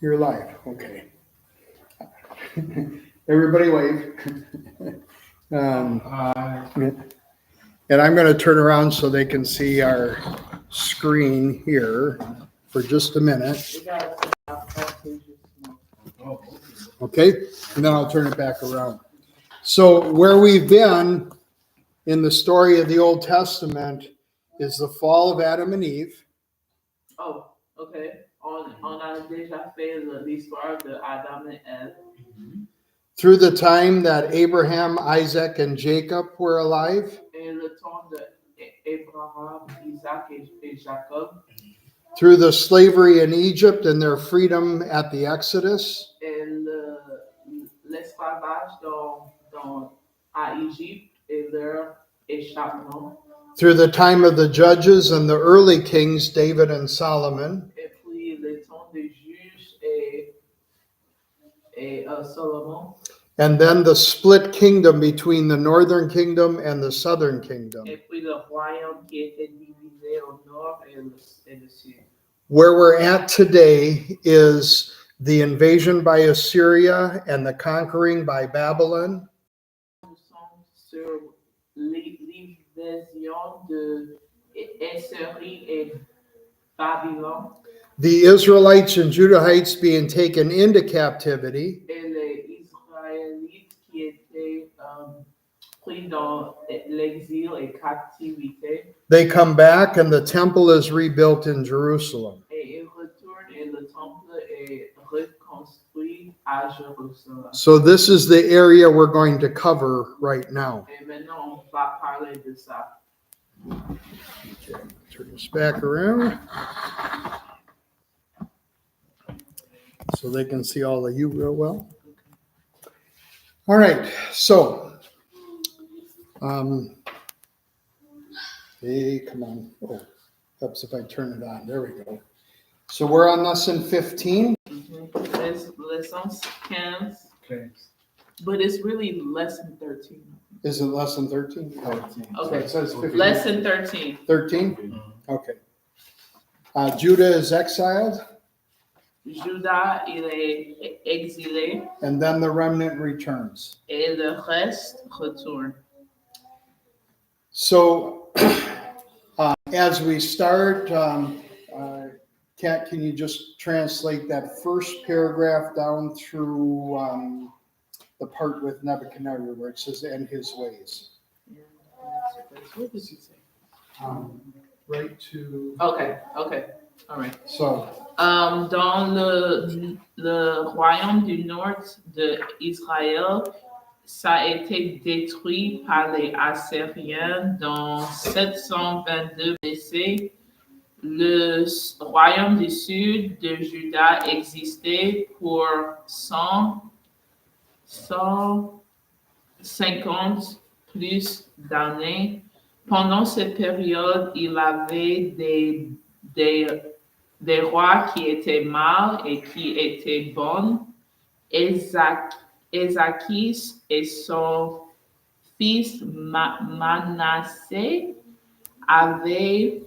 You're live. Okay. Everybody wave. And I'm going to turn around so they can see our screen here for just a minute. Okay, and then I'll turn it back around. So where we've been in the story of the Old Testament is the fall of Adam and Eve. Oh, okay. On a déjà fait l'histoire de Adam et Ève. Through the time that Abraham, Isaac, and Jacob were alive. Et le temps de Abraham, Isaac et Jacob. Through the slavery in Egypt and their freedom at the Exodus. Et l'esclavage à Égypte et leur échappement. Through the time of the judges and the early kings, David and Solomon. Et puis le temps des juges et Solomon. And then the split kingdom between the northern kingdom and the southern kingdom. Et puis le royaume qui était divisé au nord et le sud. Where we're at today is the invasion by Assyria and the conquering by Babylon. Nous sommes sur l'invasion de Assyrie et Babylone. The Israelites and Judahites being taken into captivity. Et les Israélites qui étaient pris dans l'exil et captivité. They come back and the temple is rebuilt in Jerusalem. Et ils retournent et le temple est reconstruit à Jérusalem. So this is the area we're going to cover right now. Et maintenant on va parler de ça. Okay, turn this back around so they can see all of you real well. All right, so hey, come on. Oh, helps if I turn it on. There we go. So we're on lesson 15. It's lesson 15. Okay. But it's really lesson 13. Is it lesson 13? 13. Okay. It says 15. Lesson 13. 13? Okay. Judah is exiled. Judas, il est exilé. And then the remnant returns. Et le reste retourne. So, as we start, Kat, can you just translate that first paragraph down through the part with Nebuchadnezzar where it says, "and his ways"? What did you say? Right to. Okay. All right. So. Dans le royaume du nord d'Israël, ça a été détruit par les Assyriens dans 722 BC. Le royaume du sud de Juda existait pour 150 plus d'années. Pendant cette période, il avait des rois qui étaient mâles et qui étaient bons. Ézachis et son fils Manassé avaient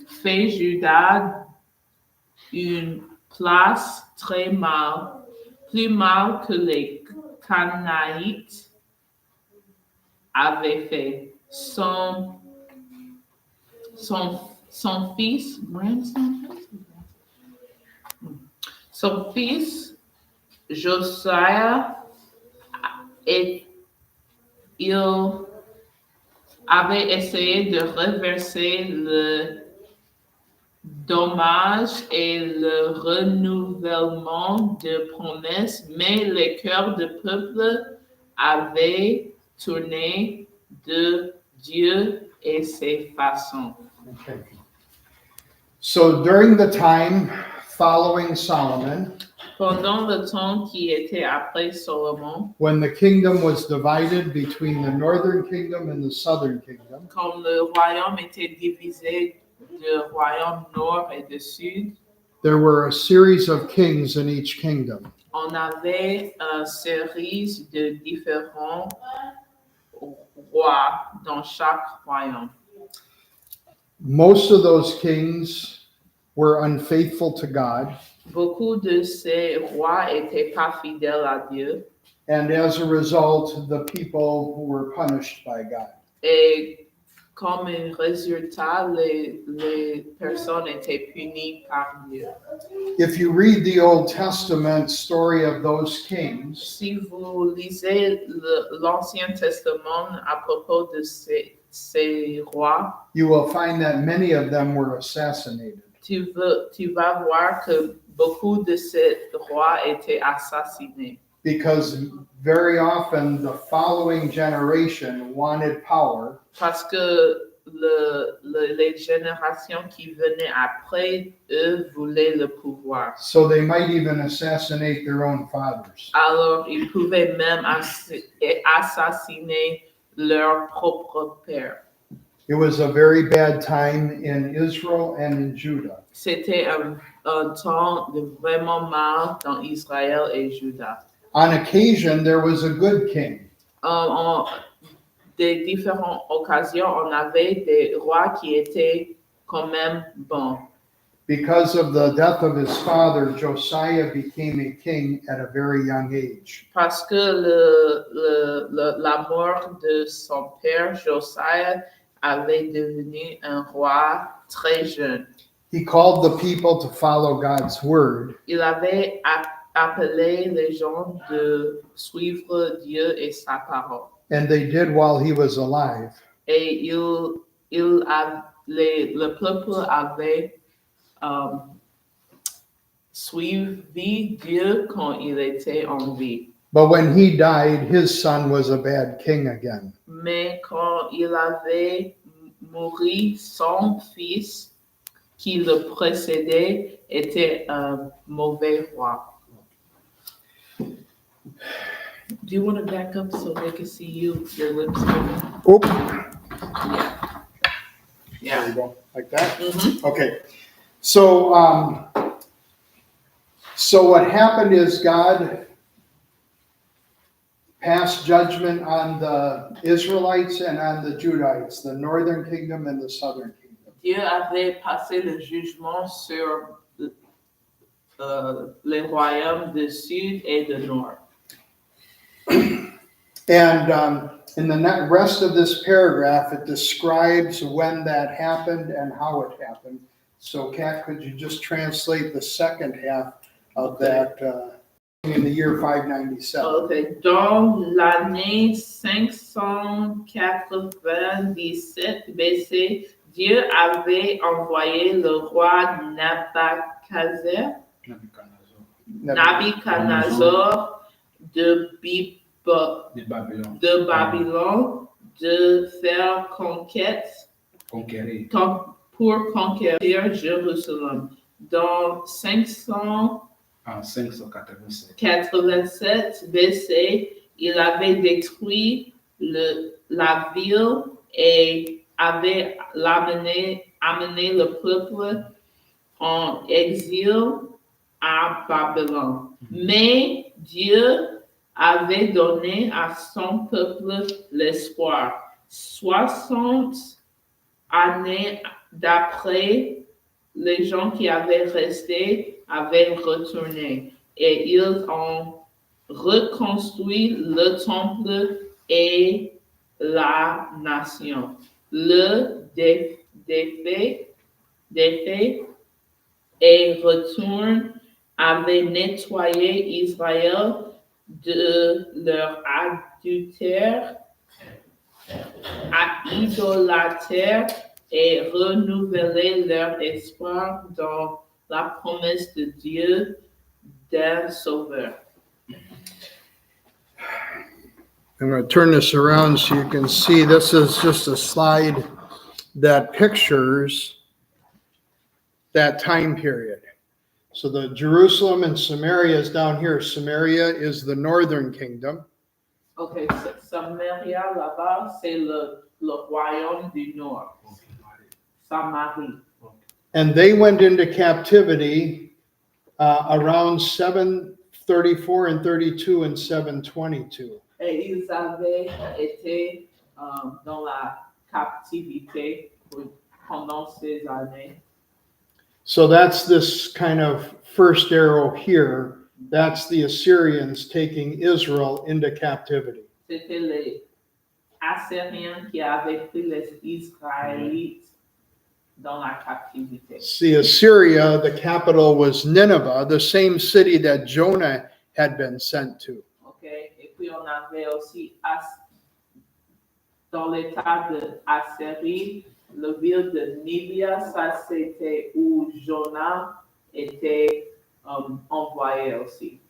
fait Juda une place très mal, plus mal que les Canaanites avaient fait. Son fils, son fils Josiah, et il avait essayé de reverser le dommage et le renouvellement de promesses, mais le cœur du peuple avait tourné de Dieu et ses façons. Okay. So during the time following Solomon, pendant le temps qui était après Salomon, when the kingdom was divided between the northern kingdom and the southern kingdom, quand le royaume était divisé du royaume nord et du sud, there were a series of kings in each kingdom. On avait une série de différents rois dans chaque royaume. Most of those kings were unfaithful to God, Beaucoup de ces rois étaient pas fidèles à Dieu. and as a result, the people were punished by God. Et comme un résultat, les personnes étaient punies par Dieu. If you read the Old Testament story of those kings, Si vous lisez l'Ancien Testament à propos de ces rois, you will find that many of them were assassinated. tu vas voir que beaucoup de ces rois étaient assassinés. Because very often the following generation wanted power, Parce que les générations qui venaient après eux voulaient le pouvoir. so they might even assassinate their own fathers. Alors, ils pouvaient même assassiner leur propre père. It was a very bad time in Israel and in Judah. C'était un temps de vraiment mal dans Israël et Juda. On occasion, there was a good king, En des différentes occasions, on avait des rois qui étaient quand même bons. because of the death of his father, Josiah became a king at a very young age. Parce que la mort de son père, Josiah, avait devenu un roi très jeune. He called the people to follow God's word, Il avait appelé les gens de suivre Dieu et sa parole. and they did while he was alive. Et le peuple avait suivi Dieu quand il était en vie. But when he died, his son was a bad king again. Mais quand il avait mouru, son fils qui le précédait était un mauvais roi. Do you want to back up so they can see you, your lips moving? Oop. Yeah. There you go, like that. Mm-hmm. Okay. So, so what happened is God passed judgment on the Israelites and on the Judites, the northern kingdom and the southern kingdom. Dieu avait passé le jugement sur les royaumes du sud et du nord. And in the rest of this paragraph, it describes when that happened and how it happened. So, Kat, could you just translate the second half of that in the year 597? Okay. Dans l'année 597 BC, Dieu avait envoyé le roi Nabuchodonosor de Babylone de faire pour conquérir Jérusalem. Dans 587 BC, il avait détruit la ville et avait amené le peuple en exil à Babylone. Mais Dieu avait donné à son peuple l'espoir. 60 années d'après, les gens qui avaient resté avaient retourné et ils ont reconstruit le temple et la nation. Le défait et retourne avait nettoyé Israël de leur adultère idolâtre et renouvelé leur espoir dans la promesse de Dieu d'un sauveur. I'm going to turn this around so you can see this is just a slide that pictures that time period. So the Jerusalem and Samaria is down here. Samaria is the northern kingdom. Okay, Samaria là-bas, c'est le royaume du nord. Samarie. And they went into captivity around 734 and 32 and 722. Et ils avaient été dans la captivité pendant ces années. So that's this kind of first arrow here. That's the Assyrians taking Israel into captivity. C'était les Assyriens qui avaient pris les Israélites dans la captivité. See, Assyria, the capital was Nineveh, the same city that Jonah had been sent to. Okay? Et puis on avait aussi dans l'état de Assyrie, la ville de Nibia, ça c'était où Jonas était envoyé aussi.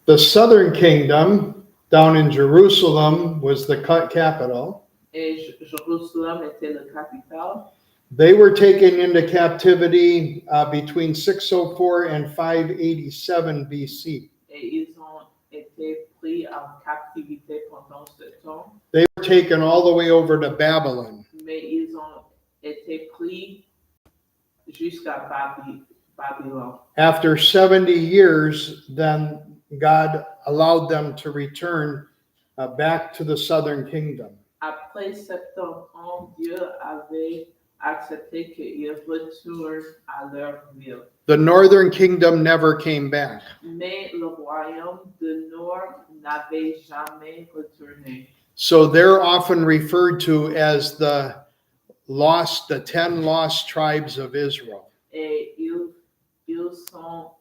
The southern kingdom, down in Jerusalem, was the capital. Et Jérusalem était la capitale. They were taken into captivity between 604 and 587 BC. Et ils ont été pris en captivité pendant ce temps. They were taken all the way over to Babylon. Mais ils ont été pris jusqu'à Babylone. After 70 years, then God allowed them to return back to the southern kingdom. Après 70 ans, Dieu avait accepté qu'ils retournent à leur ville. The northern kingdom never came back. Mais le royaume du Nord n'avait jamais retourné. So they're often referred to as the 10 lost tribes of Israel. Et ils sont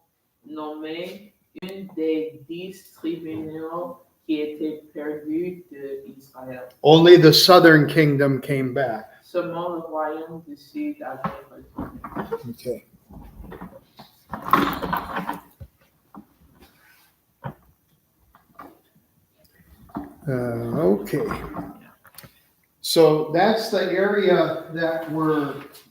nommés une des 10 tribunaux qui étaient perdus d'Israël. Only the southern kingdom came back. Seulement le royaume du Sud avait retourné. Okay. Okay. So that's the area that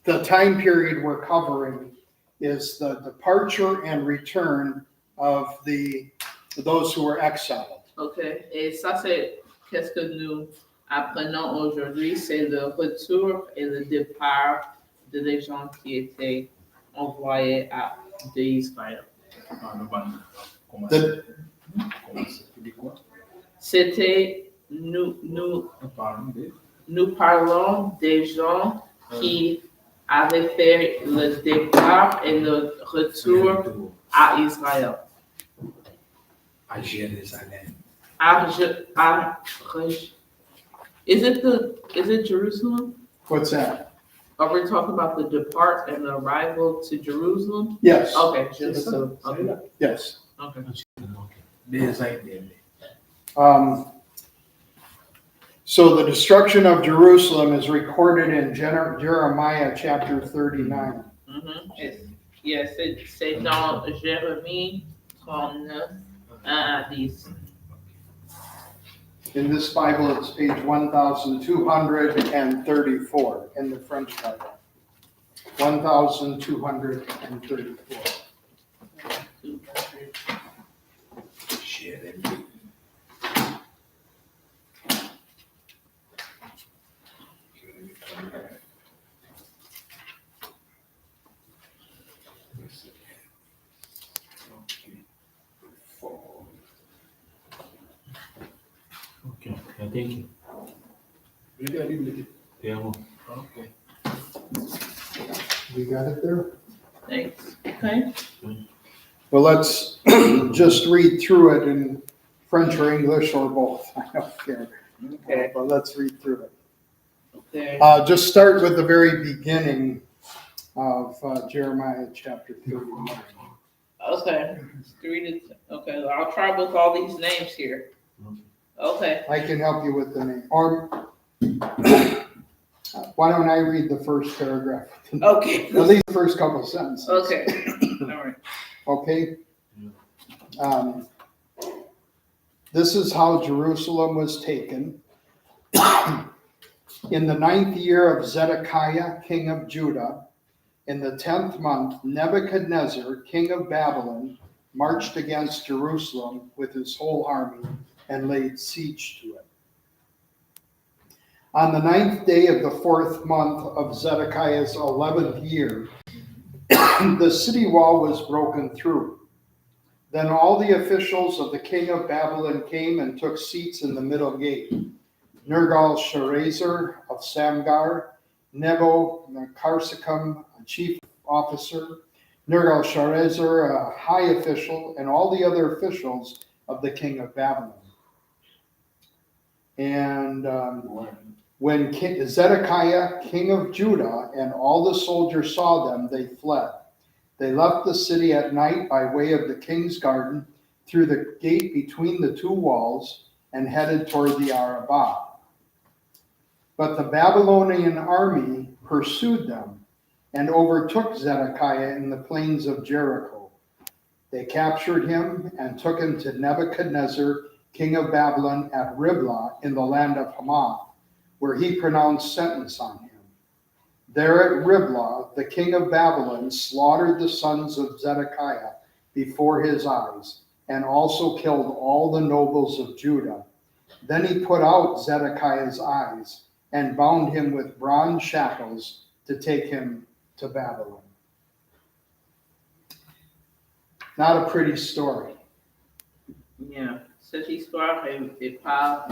the time period we're covering is the departure and return of those who were exiled. Okay. Et ça, c'est qu'est-ce que nous apprenons aujourd'hui, c'est le retour et le départ de les gens qui étaient envoyés d'Israël. C'était nous parlons des gens qui avaient fait le départ et le retour à Israël. À Jérusalem. Is it Jerusalem? What's that? Are we talking about the depart and the arrival to Jerusalem? Yes. Okay, Jerusalem. Okay. Yes. Okay. So the destruction of Jerusalem is recorded in Jeremiah chapter 39. Mm-hmm. Yes, c'est dans Jérémie 39, 1 à 10. In this Bible, it's page 1234 in the French Bible. 1234. Jérémie. Okay, thank you. Yeah. Okay. You got it there? Thanks. Okay. Well, let's just read through it in French or English or both. I don't care. Okay. But let's read through it. Okay. Just start with the very beginning of Jeremiah chapter 39. Okay. Okay. I'll try with all these names here. Okay. I can help you with the name. Or why don't I read the first paragraph? Okay. At least the first couple sentences. Okay. All right. Okay. This is how Jerusalem was taken. In the 9th year of Zedekiah, king of Judah, in the 10th month, Nebuchadnezzar, king of Babylon, marched against Jerusalem with his whole army and laid siege to it. On the 9th day of the 4th month of Zedekiah's 11th year, the city wall was broken through. Then all the officials of the king of Babylon came and took seats in the middle gate. Nergal-Sharezer of Samgar, Nebo-Carsicum, chief officer, Nergal-Sharezer, a high official, and all the other officials of the king of Babylon. And when Zedekiah, king of Judah, and all the soldiers saw them, they fled. They left the city at night by way of the king's garden through the gate between the two walls and headed toward the Arabah. But the Babylonian army pursued them and overtook Zedekiah in the plains of Jericho. They captured him and took him to Nebuchadnezzar, king of Babylon, at Riblah in the land of Hamath, where he pronounced sentence on him. There at Riblah, the king of Babylon slaughtered the sons of Zedekiah before his eyes, and also killed all the nobles of Judah. Then he put out Zedekiah's eyes and bound him with bronze shackles to take him to Babylon. Not a pretty story. Yeah, cette histoire est pas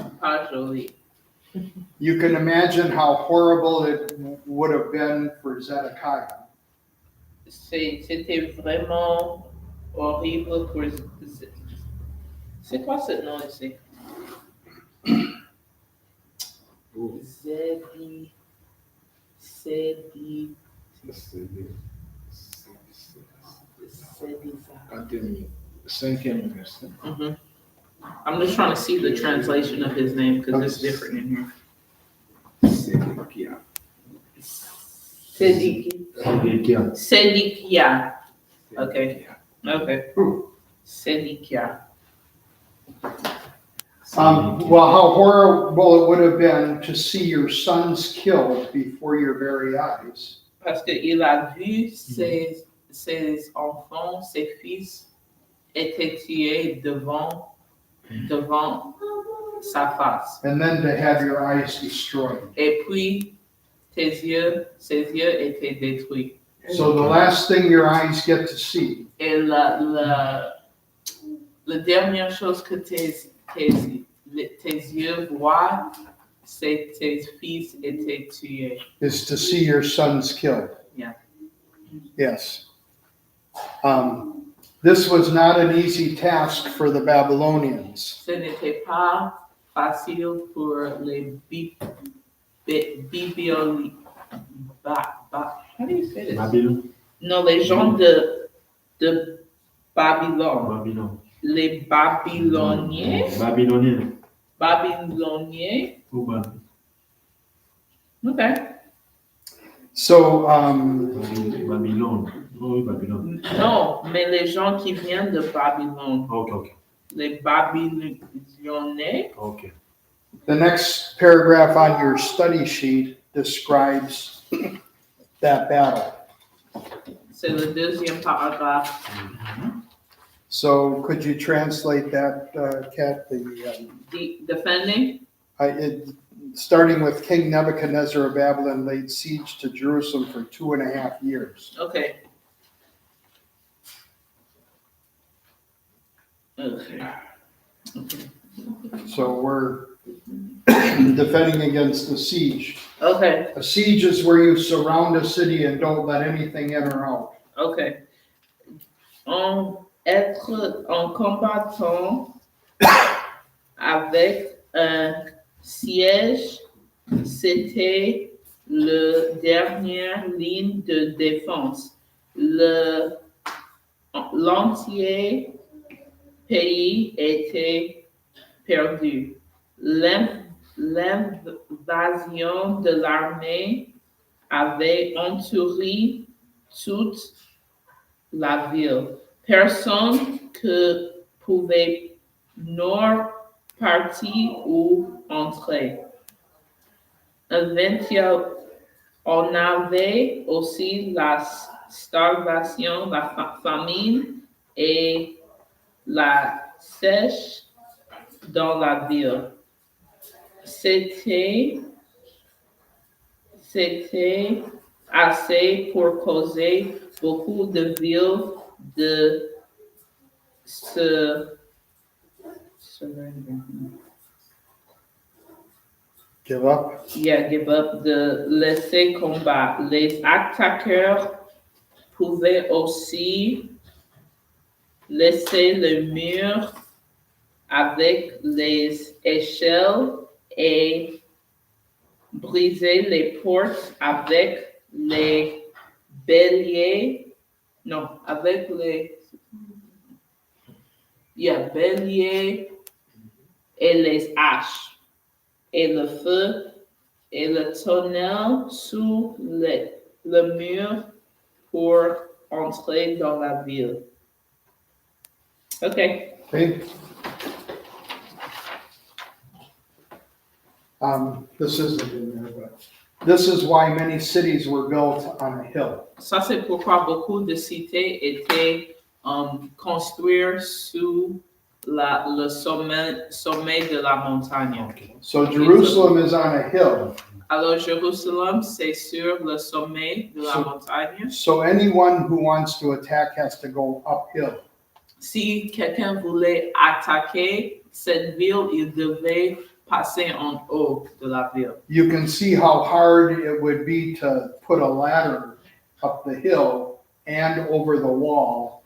jolie. You can imagine how horrible it would have been for Zedekiah. C'était vraiment horrible pour. C'est quoi ce nom ici? Zedi. Cinquième verset. I'm just trying to see the translation of his name because it's different in here. Sédécia. Sedikia. Okay. Sedikia. Well, how horrible it would have been to see your sons killed before your very eyes. Parce qu'il a vu ses enfants, ses fils étaient tués devant sa face. And then to have your eyes destroyed. Et puis, ses yeux étaient détruits. So the last thing your eyes get to see Et la dernière chose que tes yeux voient, c'est tes fils étaient tués. is to see your sons killed. Yeah. Yes. This was not an easy task for the Babylonians. Ce n'était pas facile pour les how do you say this? Babylon. Non, les gens de Babylone. Babylon. Les Babyloniens. Babyloniens. Ou Babylon. Okay. So, Babylon. Oui, Babylon. Non, mais les gens qui viennent de Babylone. Ok. Les Babyloniens. Ok. the next paragraph on your study sheet describes that battle. C'est le deuxième paragraphe. So could you translate that, Kat? Defending. Starting with King Nebuchadnezzar of Babylon laid siege to Jerusalem for 2.5 years. Okay. So we're defending against the siege. Okay. A siege is where you surround a city and don't let anything in or out. Okay. Être en combattant avec un siège, c'était la dernière ligne de défense. L'entier pays était perdu. L'invasion de l'armée avait entouré toute la ville. Personne que pouvait nord partir ou entrer. On avait aussi la starvation, la famine et la sèche dans la ville. C'était assez pour causer beaucoup de villes de Give up. give up, de laisser combattre. Les attaqueurs pouvait aussi laisser le mur avec les échelles et briser les portes avec les béliers. Non, avec les béliers et les haches. Et le feu et le tonnerre sous le mur pour entrer dans la ville. Okay. Okay. This isn't in there, but this is why many cities were built on a hill. Ça, c'est pourquoi beaucoup de cités étaient construites sous le sommet de la montagne. So Jerusalem is on a hill. Alors, Jérusalem, c'est sur le sommet de la montagne. So anyone who wants to attack has to go uphill. Si quelqu'un voulait attaquer cette ville, il devait passer en haut de la ville. You can see how hard it would be to put a ladder up the hill and over the wall.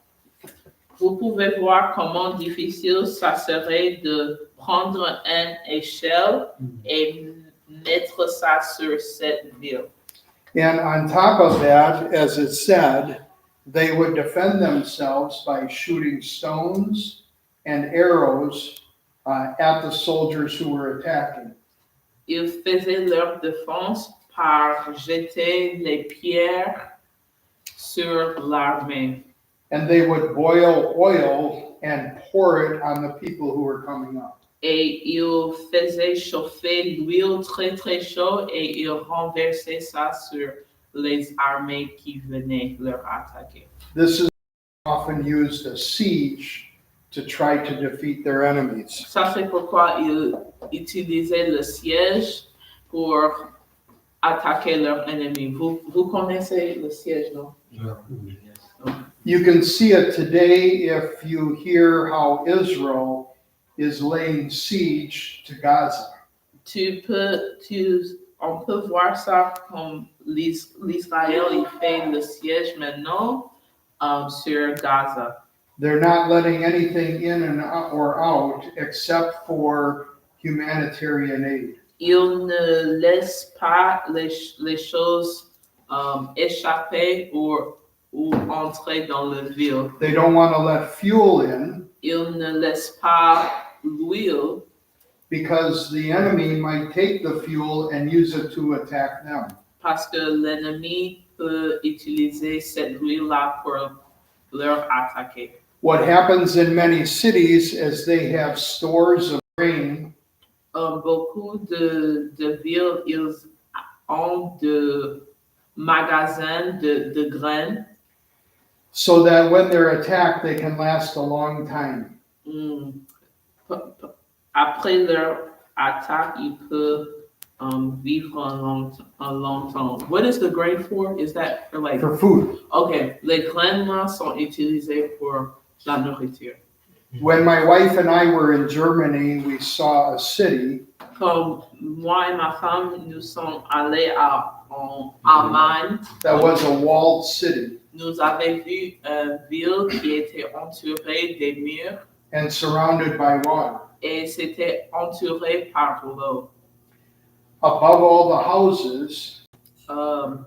Vous pouvez voir comment difficile ça serait de prendre une échelle et mettre ça sur cette ville. And on top of that, as it said, they would defend themselves by shooting stones and arrows at the soldiers who were attacking. Ils faisaient leur défense par jeter les pierres sur l'armée. And they would boil oil and pour it on the people who were coming up. Et ils faisaient chauffer l'huile très très chaude et ils renversaient ça sur les armées qui venaient leur attaquer. This is often used as siege to try to defeat their enemies. Ça c'est pourquoi ils utilisaient le siège pour attaquer leurs ennemis. Vous connaissez le siège, non? You can see it today if you hear how Israel is laying siege to Gaza. On peut voir ça comme l'Israël il fait le siège maintenant sur Gaza. They're not letting anything in and out or out except for humanitarian aid. Ils ne laissent pas les choses échapper ou entrer dans la ville. They don't want to let fuel in Ils ne laissent pas l'huile because the enemy might take the fuel and use it to attack them. parce que l'ennemi peut utiliser cette huile-là pour leur attaquer. What happens in many cities is they have stores of grain Beaucoup de villes, ils ont de magasins de graines. so that when they're attacked, they can last a long time. Après leur attaque, ils peuvent vivre un long temps. What is the grain for? Is that for like? For food. Okay, les graines là sont utilisées pour la nourriture. When my wife and I were in Germany, we saw a city Comme moi et ma femme, nous sommes allés en Allemagne. that was a walled city Nous avons vu une ville qui était entourée des murs and surrounded by water. et c'était entouré par l'eau. Above all the houses, Um,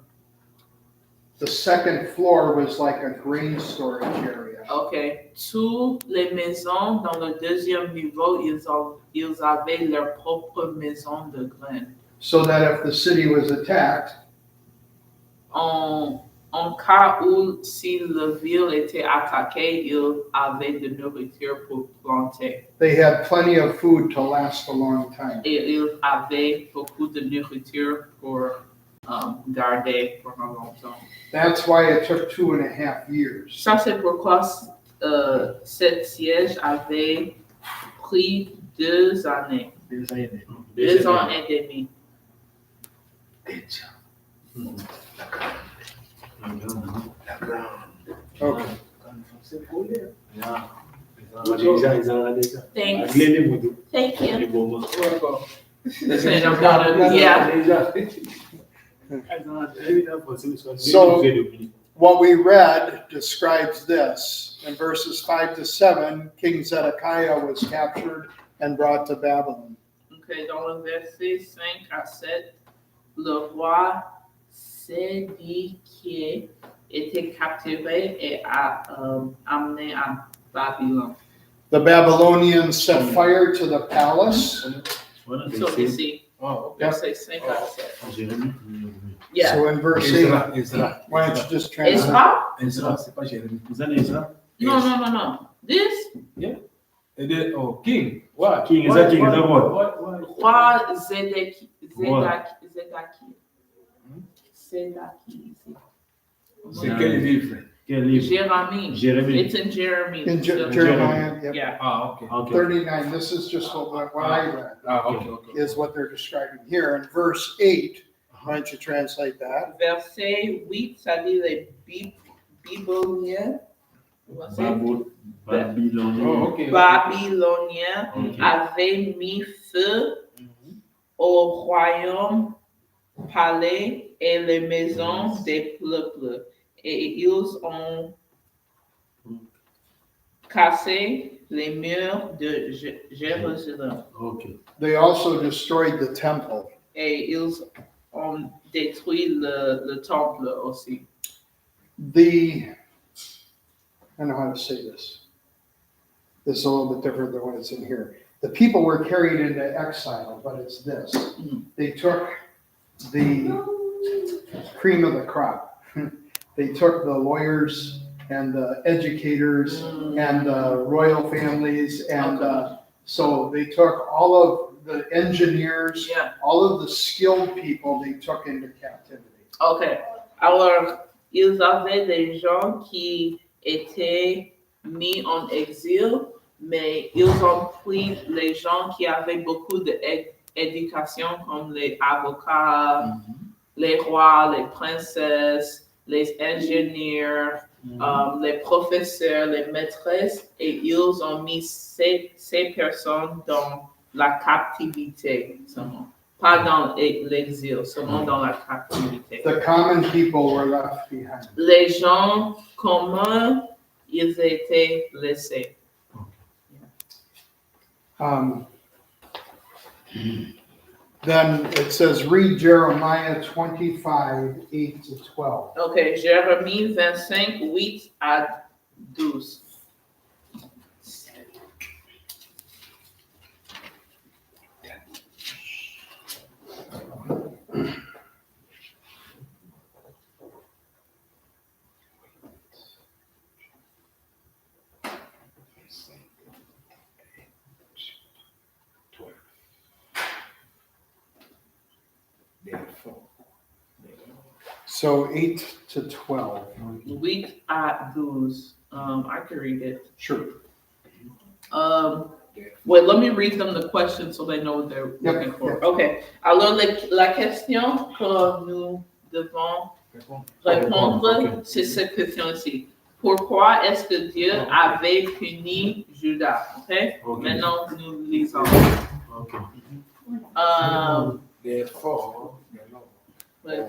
the second floor was like a grain storage area. OK. Toutes les maisons dans le deuxième niveau, ils avaient leur propre maison de graines. So that if the city was attacked, En cas où si la ville était attaquée, ils avaient de nourriture pour planter. they had plenty of food to last a long time. Et ils avaient beaucoup de nourriture pour garder pour un long temps. That's why it took 2.5 years. Ça, c'est pourquoi cette siège avait pris 2 années. 2 ans et demi. Okay. Thanks. Thank Thank you. Yeah. So- what we read describes this. In verses 5 to 7, King Zedekiah was captured and brought to Babylon. Ok, dans le verset 5 à 7, le roi Sédéchias était capturé et amené à Babylone. The Babylonians set fire to the palace. Voilà, So verset ici, Oh, verset 5 à 7. en Jérémie. Yeah. So in verse 8, Ezra. why don't you just translate? Ezra? Ezra, c'est pas Jérémie. Vous allez Ezra? Non. This, Et de, oh, King. What? King, is that king? Is that what? roi Sédéchias. Roi. Sédéchias. C'est quel livre? Quel livre? Jérémie. Jérémie. It's in Jeremy. In Jeremiah, yep. Yeah. Ah, ok. Ok. 39, this is just what I read, Ah, ok. is what they're describing here. In verse 8, why don't you translate that? Verset 8, ça dit les Babyloniens. Babylone. Oh, ok. Babyloniens Ok. avaient mis feu au royaume, palais et les maisons des peuples, et ils ont cassé les murs de Jérusalem, Ok. They also destroyed the temple. et ils ont détruit le temple aussi. I don't know how to say this. This is a little bit different than what it's in here. The people were carried into exile, but it's this. They took the cream of the crop. They took the lawyers and the educators and the royal families, and so they took all of the engineers, Yeah. all of the skilled people they took into captivity. Ok. Alors, ils avaient des gens qui étaient mis en exil, mais ils ont pris les gens qui avaient beaucoup d'éducation, comme les avocats, les rois, les princesses, les ingénieurs, les professeurs, les maîtresses, et ils ont mis ces personnes dans la captivité seulement. Pas dans l'exil, seulement dans la captivité. The common people were left behind. Les gens communs, ils étaient laissés. Then it says, read Jeremiah 25, 8 to 12. Ok, Jérémie 25, 8 à 12. So 8 to 12. 8 à 12. I can read it. Sure. Wait, let me read them the question so they know what they're looking for. Yep. Ok. Alors, la question que nous devons répondre, c'est cette question ici. Pourquoi est-ce que Dieu avait puni Judas? Ok? Ok. Maintenant, nous lisons. Ok. Therefore, Wait.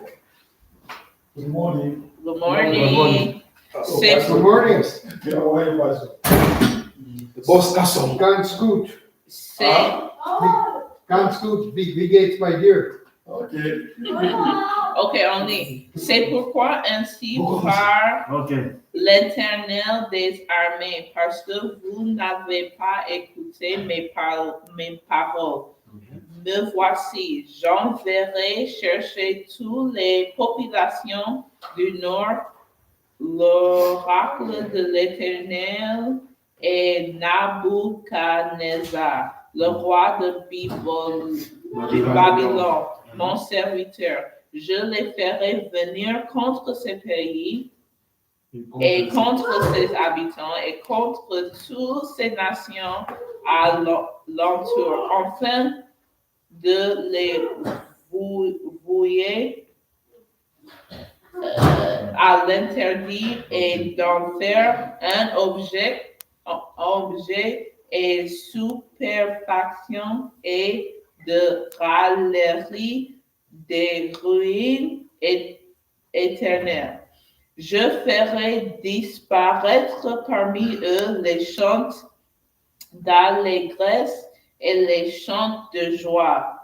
Good morning. Good morning. C'est Good morning. Ja, hoe heet was het? Boss Castle. Ganz gut. c'est- Ganz gut. Wie geht's bei dir? Oké. Ok, on dit. C'est pourquoi ainsi par Ok. l'Éternel des armées, parce que vous n'avez pas écouté mes paroles. Me voici, j'enverrai chercher toutes les populations du nord, l'oracle de l'Éternel et Nabuchodonosor, le roi de Babylone, mon serviteur. Je les ferai venir contre ce pays et contre ses habitants et contre toutes ces nations à l'entour, afin de les vouer à l'interdit et d'en faire un objet et superfaction et de raillerie des ruines éternelles. Je ferai disparaître parmi eux les chants d'allégresse et les chants de joie,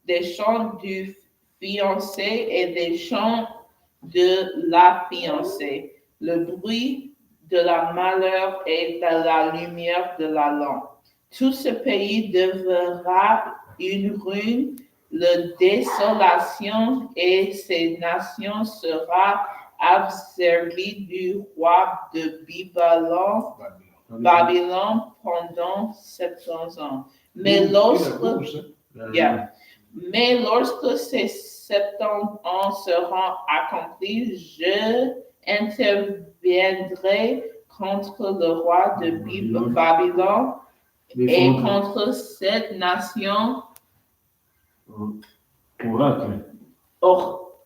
des chants du fiancé et des chants de la fiancée, le bruit de la malheur et de la lumière de la lampe. Tout ce pays deviendra une ruine, la désolation et ses nations sera asservies du roi de Babylone pendant 700 ans. Mais Yeah. Mais lorsque ces 70 ans seront accomplis, je interviendrai contre le roi de Babylone et contre cette nation,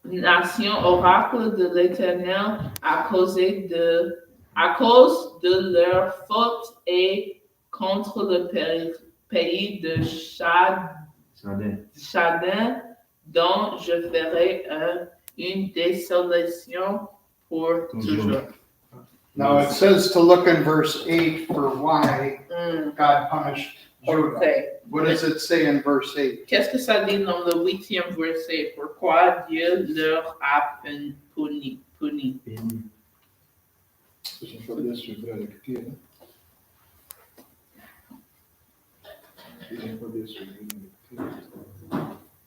nation oracle de l'Éternel à cause de leur faute et contre le pays de Chadin, dont je ferai une désolation pour toujours. Now it says to look in verse 8 for why God punished Judah. Okay. What does it say in verse 8? Qu'est-ce que ça dit dans le 8e verset? Pourquoi Dieu leur a puni?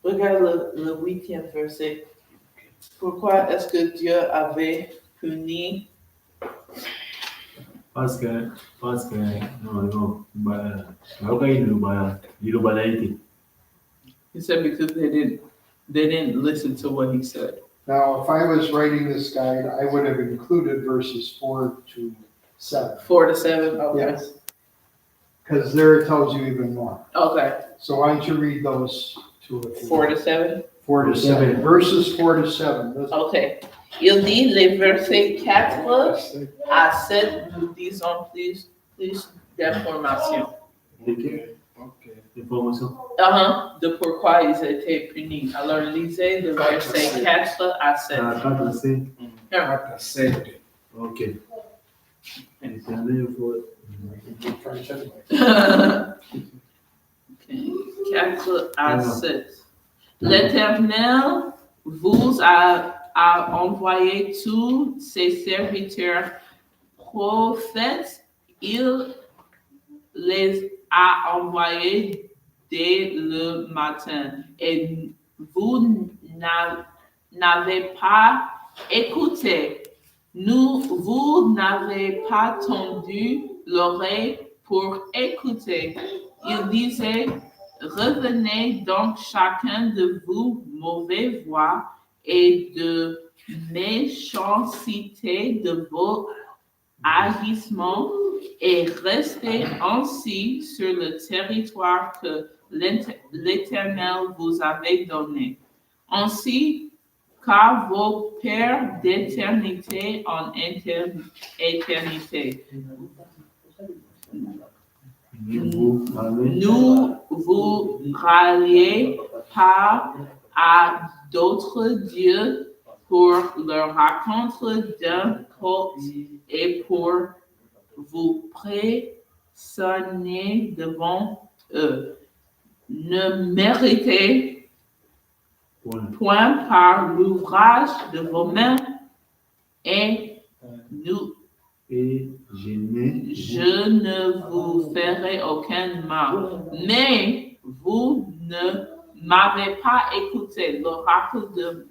Regarde le 8e verset. Pourquoi est-ce que Dieu avait puni? Parce que, non, il He said because they didn't listen to what he said. Now, if I was writing this guide, I would have included verses 4 to 7. 4 to 7, okay. Yes. Because there it tells you even more. Okay, So why don't you read those two? 4 to 7. 4 to 7. Verses 4 to 7. Listen. Ok. Il dit les versets 4 à 7, nous disons plus d'informations. Information. De pourquoi ils étaient punis. Alors, lisez le verset 4 à 7. 4 à 7. Hata sete. Ok. Éternel, faut- 4 à 7. L'Éternel vous a envoyé tous ses serviteurs prophètes. Il les a envoyés dès le matin. Et vous n'avez pas écouté. Vous n'avez pas tendu l'oreille pour écouter. Il disait, revenez donc chacun de vous mauvaise voie et de méchanceté de vos agissements et restez ainsi sur le territoire que l'Éternel vous avait donné. Ainsi, car vos pères d'éternité en éternité. Nous vous ralliez pas à d'autres dieux pour leur raconter d'un côté et pour vous présenter devant eux. Ne méritez point par l'ouvrage de vos mains et je ne vous ferai aucun mal. Mais vous ne m'avez pas écouté, l'oracle de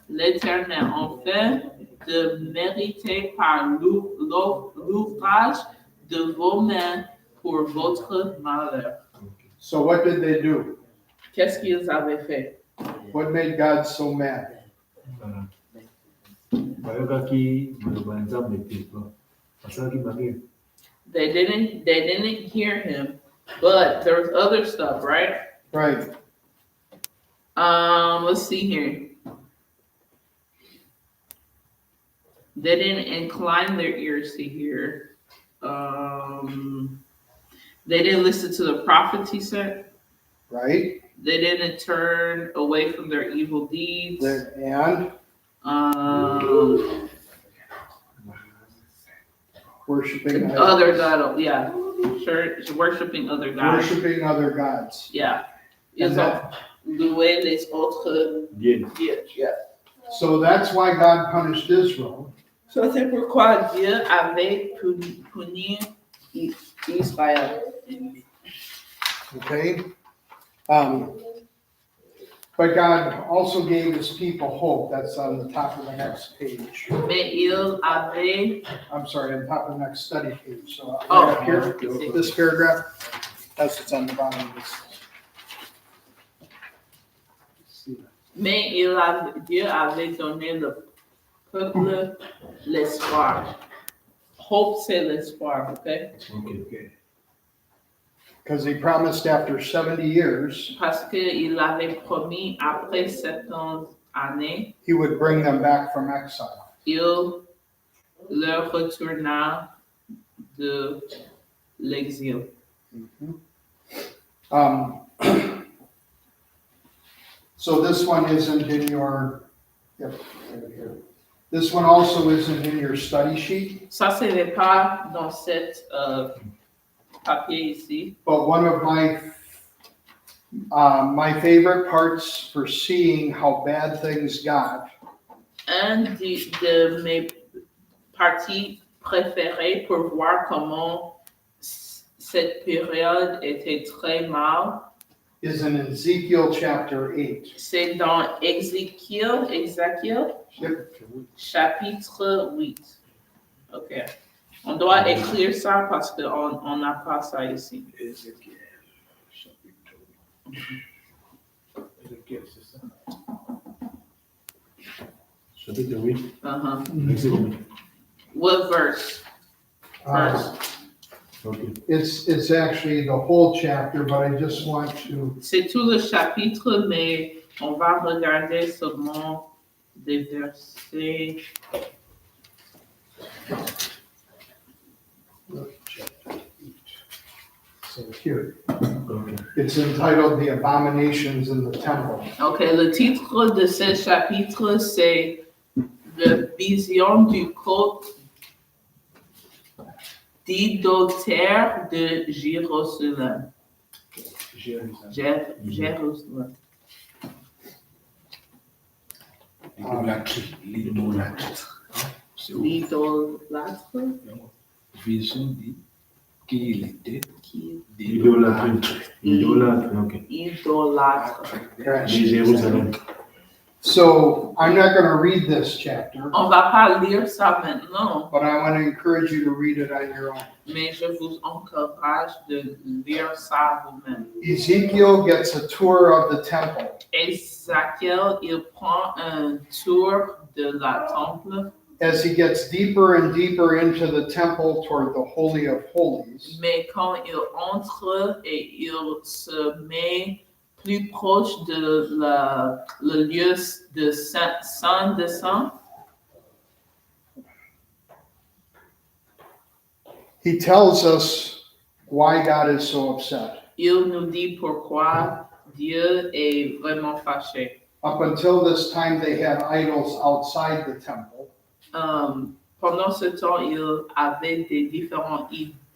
l'Éternel, enfin de mériter par l'ouvrage de vos mains pour votre malheur. So what did they do? Qu'est-ce qu'ils avaient fait? What made God so mad? bayokaki maloba ya nzambe te basalaki mabe. They didn't hear him, but there was other stuff, right? Right. Let's see here. They didn't incline their ears to hear. They didn't listen to the prophets, he said. Right. They didn't turn away from their evil deeds. And Worshiping other God, yeah. Church, worshiping other gods. Worshiping other gods. Yeah. And Ils ont loué les autres Dieu. dieux. Yeah. So that's why God punished Israel. So c'est pourquoi Dieu avait puni Israël. Okay? But God also gave his people hope. That's on the top of the next page. Mais il avait. I'm sorry, on top of the next study page. So right Oh, up here, this paragraph, that's what's on the bottom of this. Mais Dieu avait donné le peuple l'espoir. Hope, c'est l'espoir, okay? Ok. Because he promised after 70 years, Parce qu'il avait promis après 70 années, he would bring them back from exile. il leur retourna de l'exil. So this one isn't in your, yep, right here. This one also isn't in your study sheet, Ça, ce n'est pas dans cette papier ici. but one of my favorite parts for seeing how bad things got Un de mes parties préférées pour voir comment cette période était très mal, is in Ezekiel chapter 8. c'est dans Exile, Yep. chapitre 8. OK. On doit écrire ça parce qu'on n'a pas ça ici. Ézéchiel, chapitre 8. Ézéchiel, c'est ça. Chapitre 8. Uh-huh. What verse? Ok. It's actually the whole chapter, but I just want to, C'est tout le chapitre, mais on va regarder seulement des versets. so here, Ok. it's entitled The Abominations in the Temple. OK, le titre de ce chapitre, c'est La vision du côte d'idolâtre de Jérusalem. Jérusalem. Jérusalem. L'idolâtrie. L'idolâtrie. C'est où? L'idolâtre Vision dit qu'il était qui Idolâtre. Idolâtre, ok. idolâtre. De Jérusalem. So I'm not going to read this chapter, On va pas lire ça maintenant, but I want to encourage you to read it on your own. mais je vous encourage de lire ça vous-même. Ezekiel gets a tour of the temple. Ézéchiel, il prend un tour de la temple, As he gets deeper and deeper into the temple toward the Holy of Holies, mais quand il entre et il se met plus proche de le lieu de saint de saint, he tells us why God is so upset. il nous dit pourquoi Dieu est vraiment fâché. Up until this time, they had idols outside the temple. Pendant ce temps, il avait des différents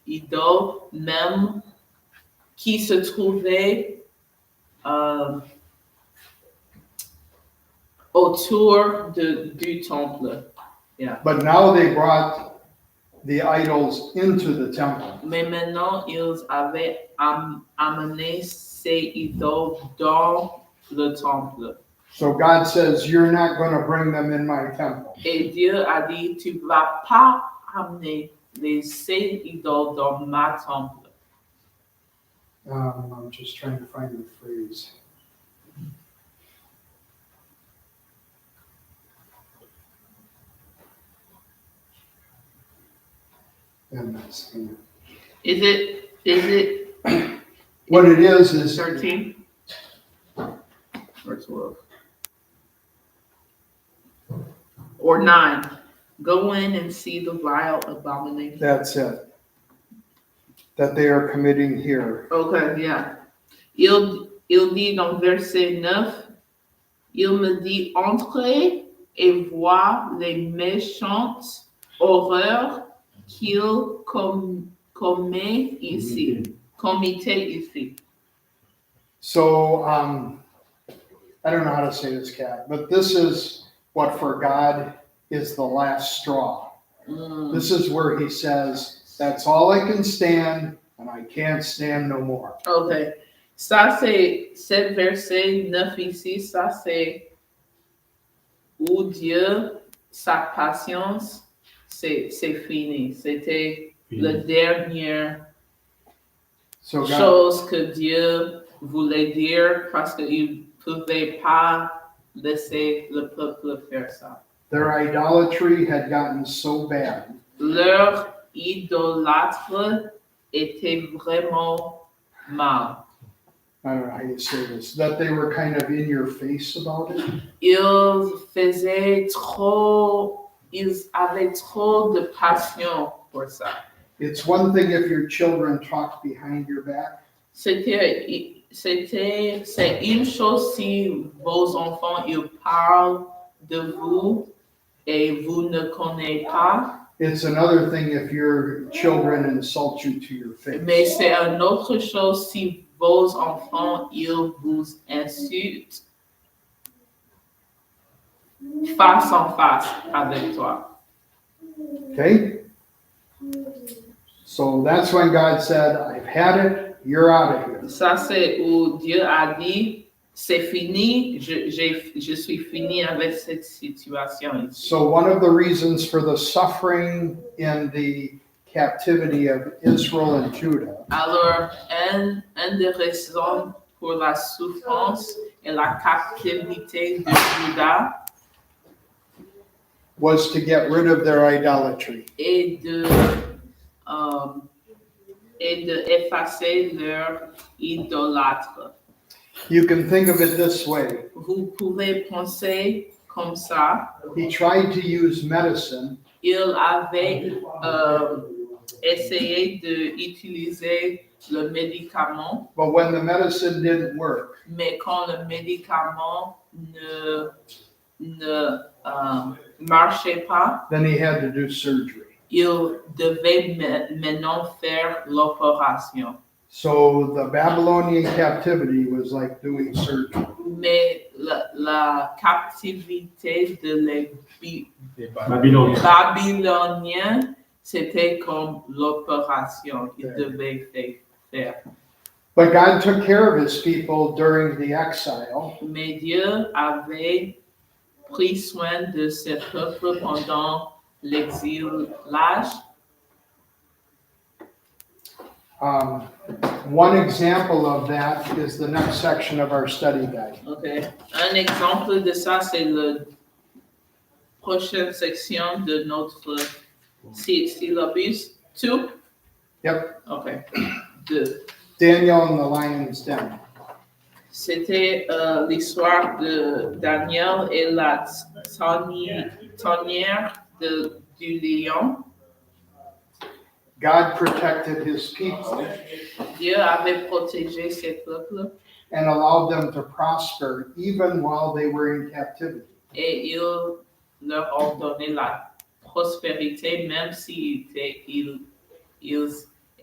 idoles, même qui se trouvaient autour du temple. But now they brought the idols into the temple. Mais maintenant, ils avaient amené ces idoles dans le temple. So God says, you're not going to bring them in my temple. Et Dieu a dit, tu ne vas pas amener ces idoles dans ma temple. I'm just trying to find the phrase. And that's, Is it what it is 13 or 12 or 9? Go in and see the vile abomination. that's it. That they are committing here. Okay, yeah. Il dit dans verset 9, il me dit, entrez et voir les méchantes horreurs qu'il commet ici. Comité ici. So, I don't know how to say this, Kat, but this is what for God is the last straw. This is where he says, that's all I can stand, and I can't stand no more. Ok. Ça, c'est 7 verset 9 ici. Ça, c'est où Dieu, sa patience, c'est fini. C'était la dernière So God, chose que Dieu voulait dire parce qu'il ne pouvait pas laisser le peuple faire ça. their idolatry had gotten so bad Leur idolâtre était vraiment mal. I don't know how you say this, that they were kind of in your face about it. Ils avaient trop de passion pour ça. It's one thing if your children talk behind your back, C'est une chose si vos enfants ils parlent de vous et vous ne connaissez pas, it's another thing if your children insult you to your mais face. c'est une autre chose si vos enfants ils vous insultent face en face avec toi. Okay? So that's when God said, I've had it, you're out of here. Ça, c'est où Dieu a dit, c'est fini, je suis fini avec cette situation. So one of the reasons for the suffering in the captivity of Israel and Judah Alors, une des raisons pour la souffrance et la captivité de Juda was to get rid of their idolatry. est de effacer leur idolâtre. You can think of it this way. Vous pouvez penser comme ça. He tried to use medicine Il avait essayé d'utiliser le médicament, but when the medicine didn't work, mais quand le médicament ne marchait pas, then he had to do surgery. il devait maintenant faire l'opération. So the Babylonian captivity was like doing surgery. Mais la captivité de les Babylone. Babyloniens, c'était comme l'opération qu'il devait faire. But God took care of his people during the exile. Mais Dieu avait pris soin de ses peuples pendant l'exilage. One example of that is the next section of our study guide. Okay. Un exemple de ça, c'est la prochaine section de notre syllabus. 2? Yep, Okay. 2. Daniel and the lion's den. C'était l'histoire de Daniel et la tanière du lion. God protected his people Dieu avait protégé ses peuples and allowed them to prosper even while they were in captivity. et il leur ordonnait la prospérité même s'ils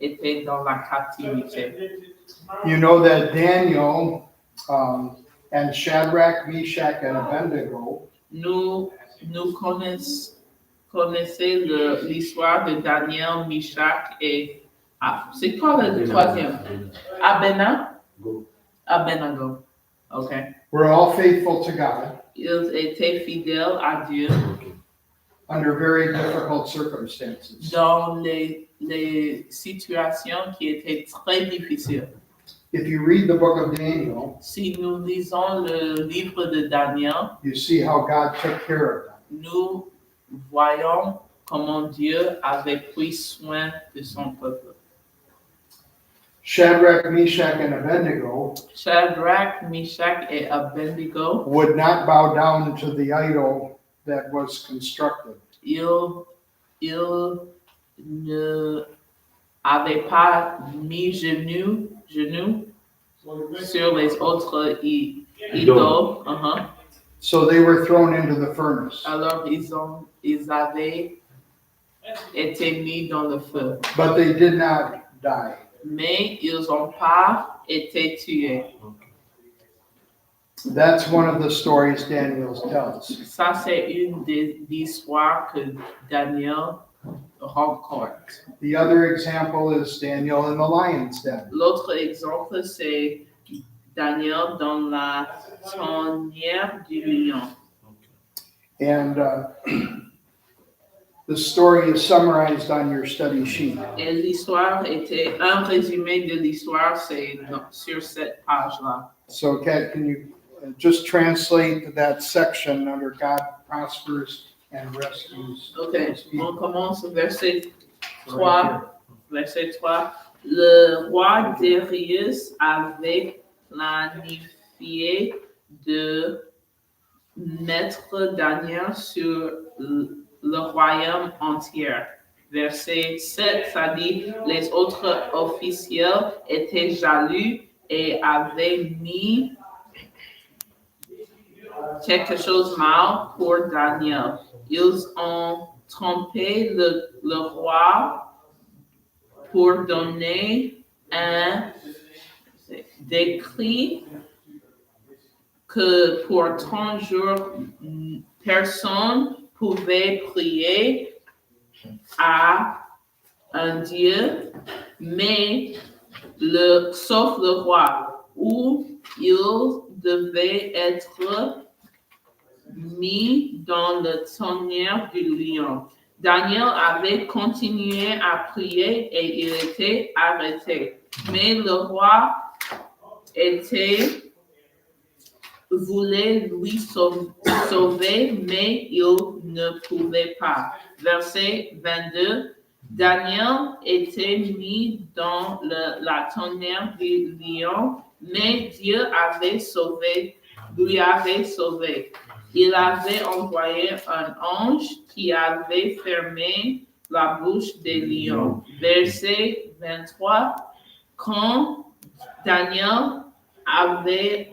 étaient dans la captivité. You know that Daniel and Shadrach, Meshach, and Abednego Nous connaissons l'histoire de Daniel, Meshach et c'est quoi le troisième? Abednego. Ok. were all faithful to God Ils étaient fidèles à Dieu under very difficult circumstances. dans les situations qui étaient très difficiles. If you read the book of Daniel, Si nous lisons le livre de Daniel, you see how God took care of them. nous voyons comment Dieu avait pris soin de son peuple. Shadrach, Meshach, and Abednego Shadrach, Meshach et Abednego, would not bow down to the idol that was constructed. ils ne avaient pas mis genoux sur les autres idoles. So they were thrown into the furnace. Alors ils avaient étaient mis dans le feu. but they did not die. Mais ils n'ont pas été tués. That's one of the stories Daniel tells. Ça, c'est une des histoires que Daniel rencontre. The other example is Daniel in the lion's den. L'autre exemple, c'est Daniel dans la tanière du lion. And the story is summarized on your study sheet. Et l'histoire était, un résumé de l'histoire, c'est sur cette page-là. So, Kat, can you just translate that section under God prospers and rescues? Ok, on commence au verset 3. Verset 3. Le roi Darius avait planifié de mettre Daniel sur le royaume entier. Verset 7, ça dit, les autres officiels étaient jaloux et avaient mis quelque chose mal pour Daniel. Ils ont trompé le roi pour donner un décret que pour 30 jours, personne pouvait prier à un Dieu, mais sauf le roi, où il devait être mis dans le tanière du lion. Daniel avait continué à prier et il était arrêté. Mais le roi voulait lui sauver, mais il ne pouvait pas. Verset 22, Daniel était mis dans la tanière du lion, mais Dieu lui avait sauvé. Il avait envoyé un ange qui avait fermé la bouche des lions. Verset 23, quand Daniel avait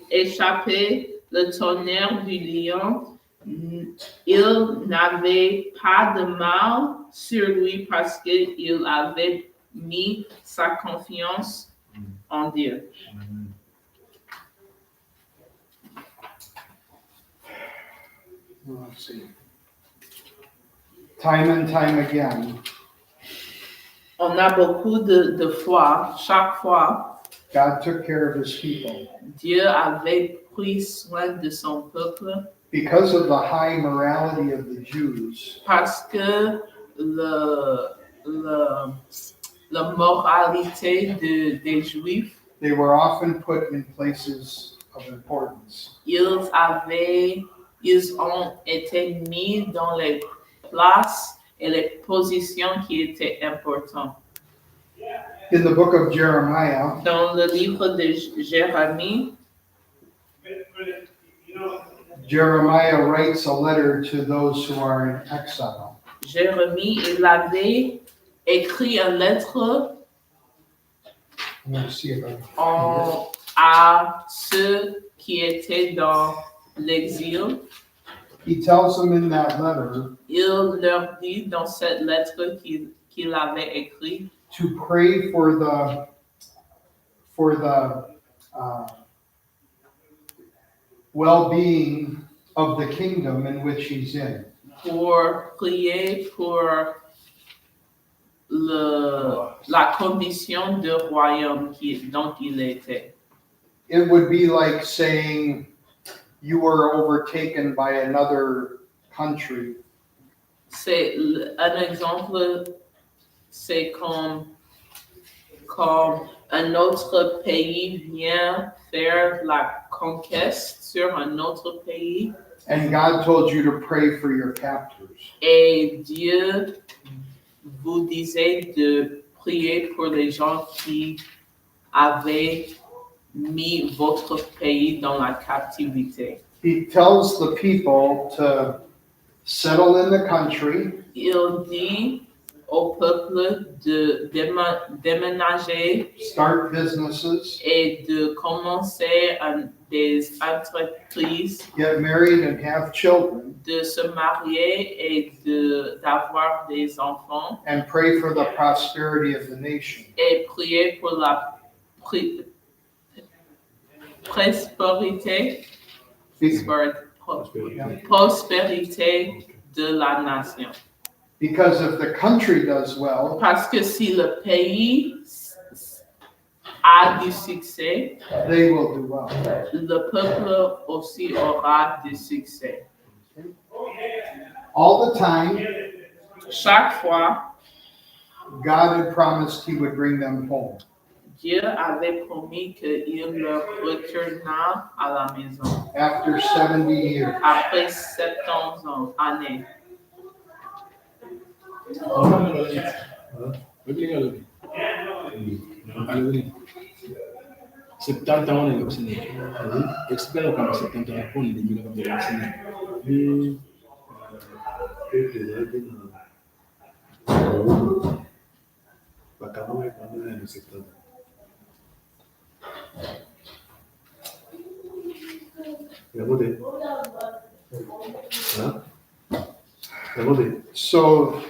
échappé le tonnerre du lion, il n'avait pas de mal sur lui parce qu'il avait mis sa confiance en Dieu. Let's see. Time and time again, On a beaucoup de fois, chaque fois, God took care of his people. Dieu avait pris soin de son peuple Because of the high morality of the Jews, parce que la moralité des Juifs, they were often put in places of importance. ils ont été mis dans les places et les positions qui étaient importantes. In the book of Jeremiah, Dans le livre de Jérémie, Jeremiah writes a letter to those who are in exile. Jérémie, il avait écrit une lettre I'm going to see if I can à ceux qui étaient dans l'exil. He tells them in that letter Il leur dit dans cette lettre qu'il avait écrite to pray for the well-being of the kingdom in which he's in. pour prier pour la condition de royaume dont il était. It would be like saying you were overtaken by another country C'est un exemple, c'est comme un autre pays vient faire la conquête sur un autre pays and God told you to pray for your captors. et Dieu vous disait de prier pour les gens qui avaient mis votre pays dans la captivité. He tells the people to settle in the country Il dit au peuple de déménager start businesses, et de commencer des entreprises, get married and have children, de se marier et d'avoir des enfants, and pray for the prosperity of the nation. et prier pour la prospérité, prospérité de la nation. Because if the country does well, Parce que si le pays a du succès, they will do well. le peuple aussi aura du succès. All the time, Chaque fois, God had promised he would bring them home. Dieu avait promis qu'il leur retourna à la maison After 70 years. après 70 années. Septante ans on est au Sénégal. Expert comme 70 ans on est au Sénégal. Bakama est le secteur. Regardez. Hein? Regardez. So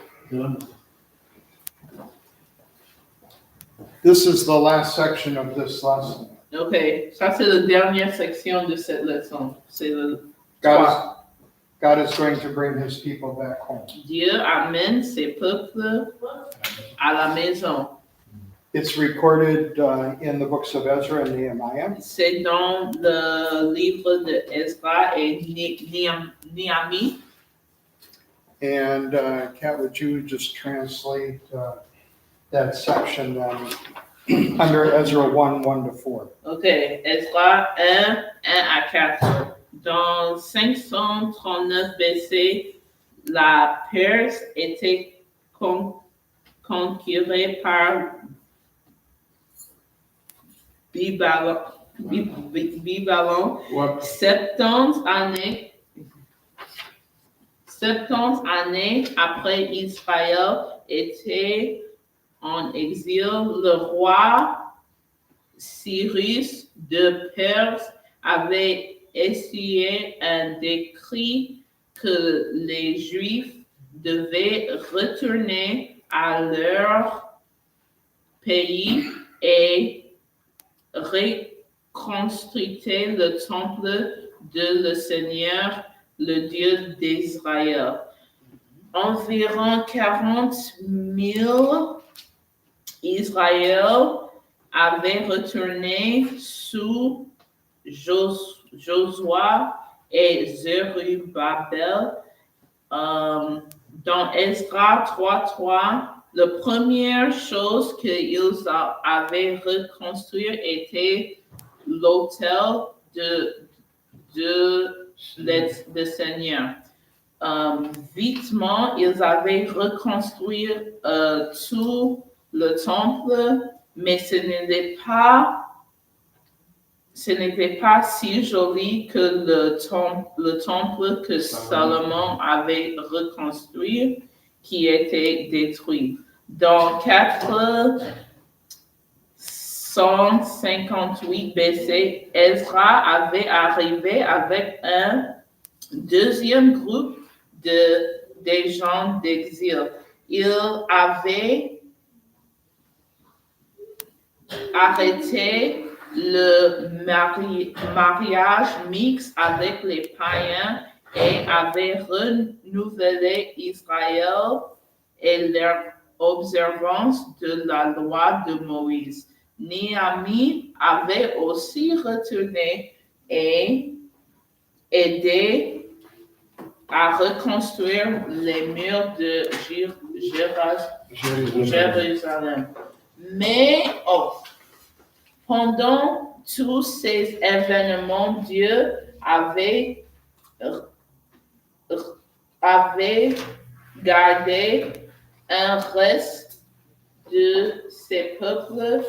this is the last section of this lesson. Ok, ça c'est la dernière section de cette leçon. C'est le God is going to bring his people back home. Dieu amène ses peuples à la maison. It's recorded in the books of Ezra and Nehemiah. C'est dans le livre de Ezra et Néhémie. And Kat, would you just translate that section under Ezra 1:1-4? Ok, Ezra 1, 1 à 4. Dans 539 BC, la Perse était conquérée par Babylone. 70 années après Israël était en exil, le roi Cyrus de Perse avait essuyé un décret que les Juifs devaient retourner à leur pays et reconstruire le temple de le Seigneur, le Dieu d'Israël. Environ 40 000 Israël avait retourné sous Josué et Zerubbabel. Dans Esdras 3:3, la première chose qu'ils avaient reconstruit était l'autel de Seigneur. Vitement, ils avaient reconstruit tout le temple, mais ce n'était pas si joli que le temple que Salomon avait reconstruit, qui était détruit. Dans 458 BC, Ezra avait arrivé avec un deuxième groupe des gens d'exil. Il avait arrêté le mariage mixte avec les païens et avait renouvelé Israël et leur observance de la loi de Moïse. Néhémie avait aussi retourné et aidé à reconstruire les murs de Jérusalem. Mais pendant tous ces événements, Dieu avait gardé un reste de ses peuples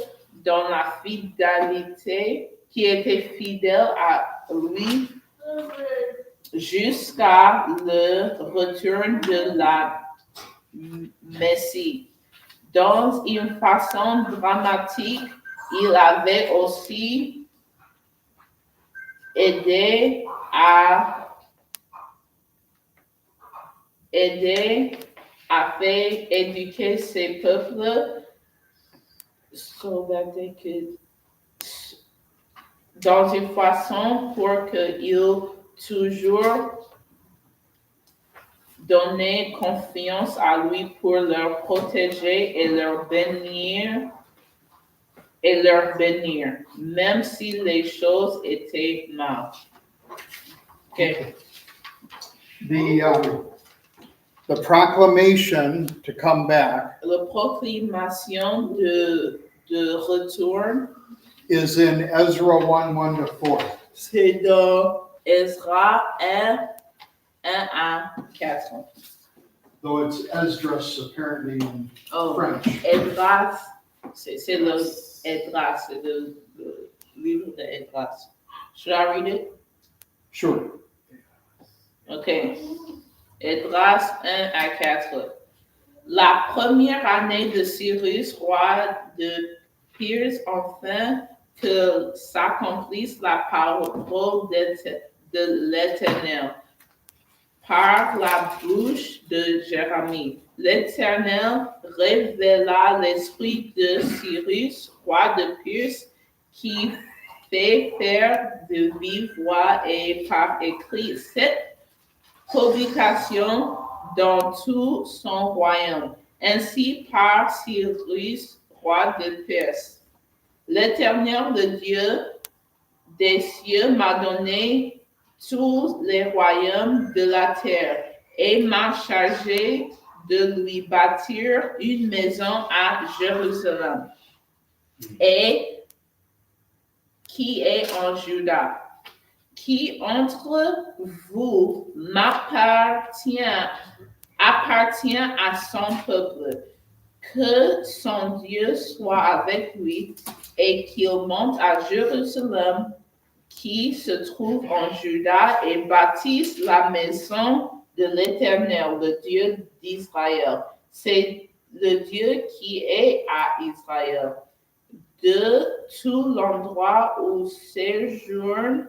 dans la fidélité, qui était fidèle à lui jusqu'à le retour de la Messie. Dans une façon dramatique, il avait aussi aidé à faire éduquer ses peuples so that they could, dans une façon pour qu'ils toujours donner confiance à lui pour leur protéger et leur bénir, même si les choses étaient mal. Okay. The proclamation to come back La proclamation de retour, is in Ezra 1, 1-4. c'est dans Ezra 1 à 4. Though it's Esdras apparently in Oh, French. Esdras, c'est le Esdras, c'est le livre de Esdras. Should I read it? Sure. Okay. Esdras 1 à 4. La première année de Cyrus, roi de Pyrrhe, enfin que s'accomplisse la parole de l'Éternel par la bouche de Jérémie. L'Éternel révéla l'esprit de Cyrus, roi de Pyrrhe, qui fait faire de vive voix et par écrit cette publication dans tout son royaume, ainsi par Cyrus, roi de Perse. L'Éternel, le Dieu des cieux, m'a donné tous les royaumes de la terre et m'a chargé de lui bâtir une maison à Jérusalem et qui est en Juda, qui entre vous appartient à son peuple. Que son Dieu soit avec lui et qu'il monte à Jérusalem qui se trouve en Juda et bâtisse la maison de l'Éternel, le Dieu d'Israël. C'est le Dieu qui est à Israël. De tout l'endroit où séjournent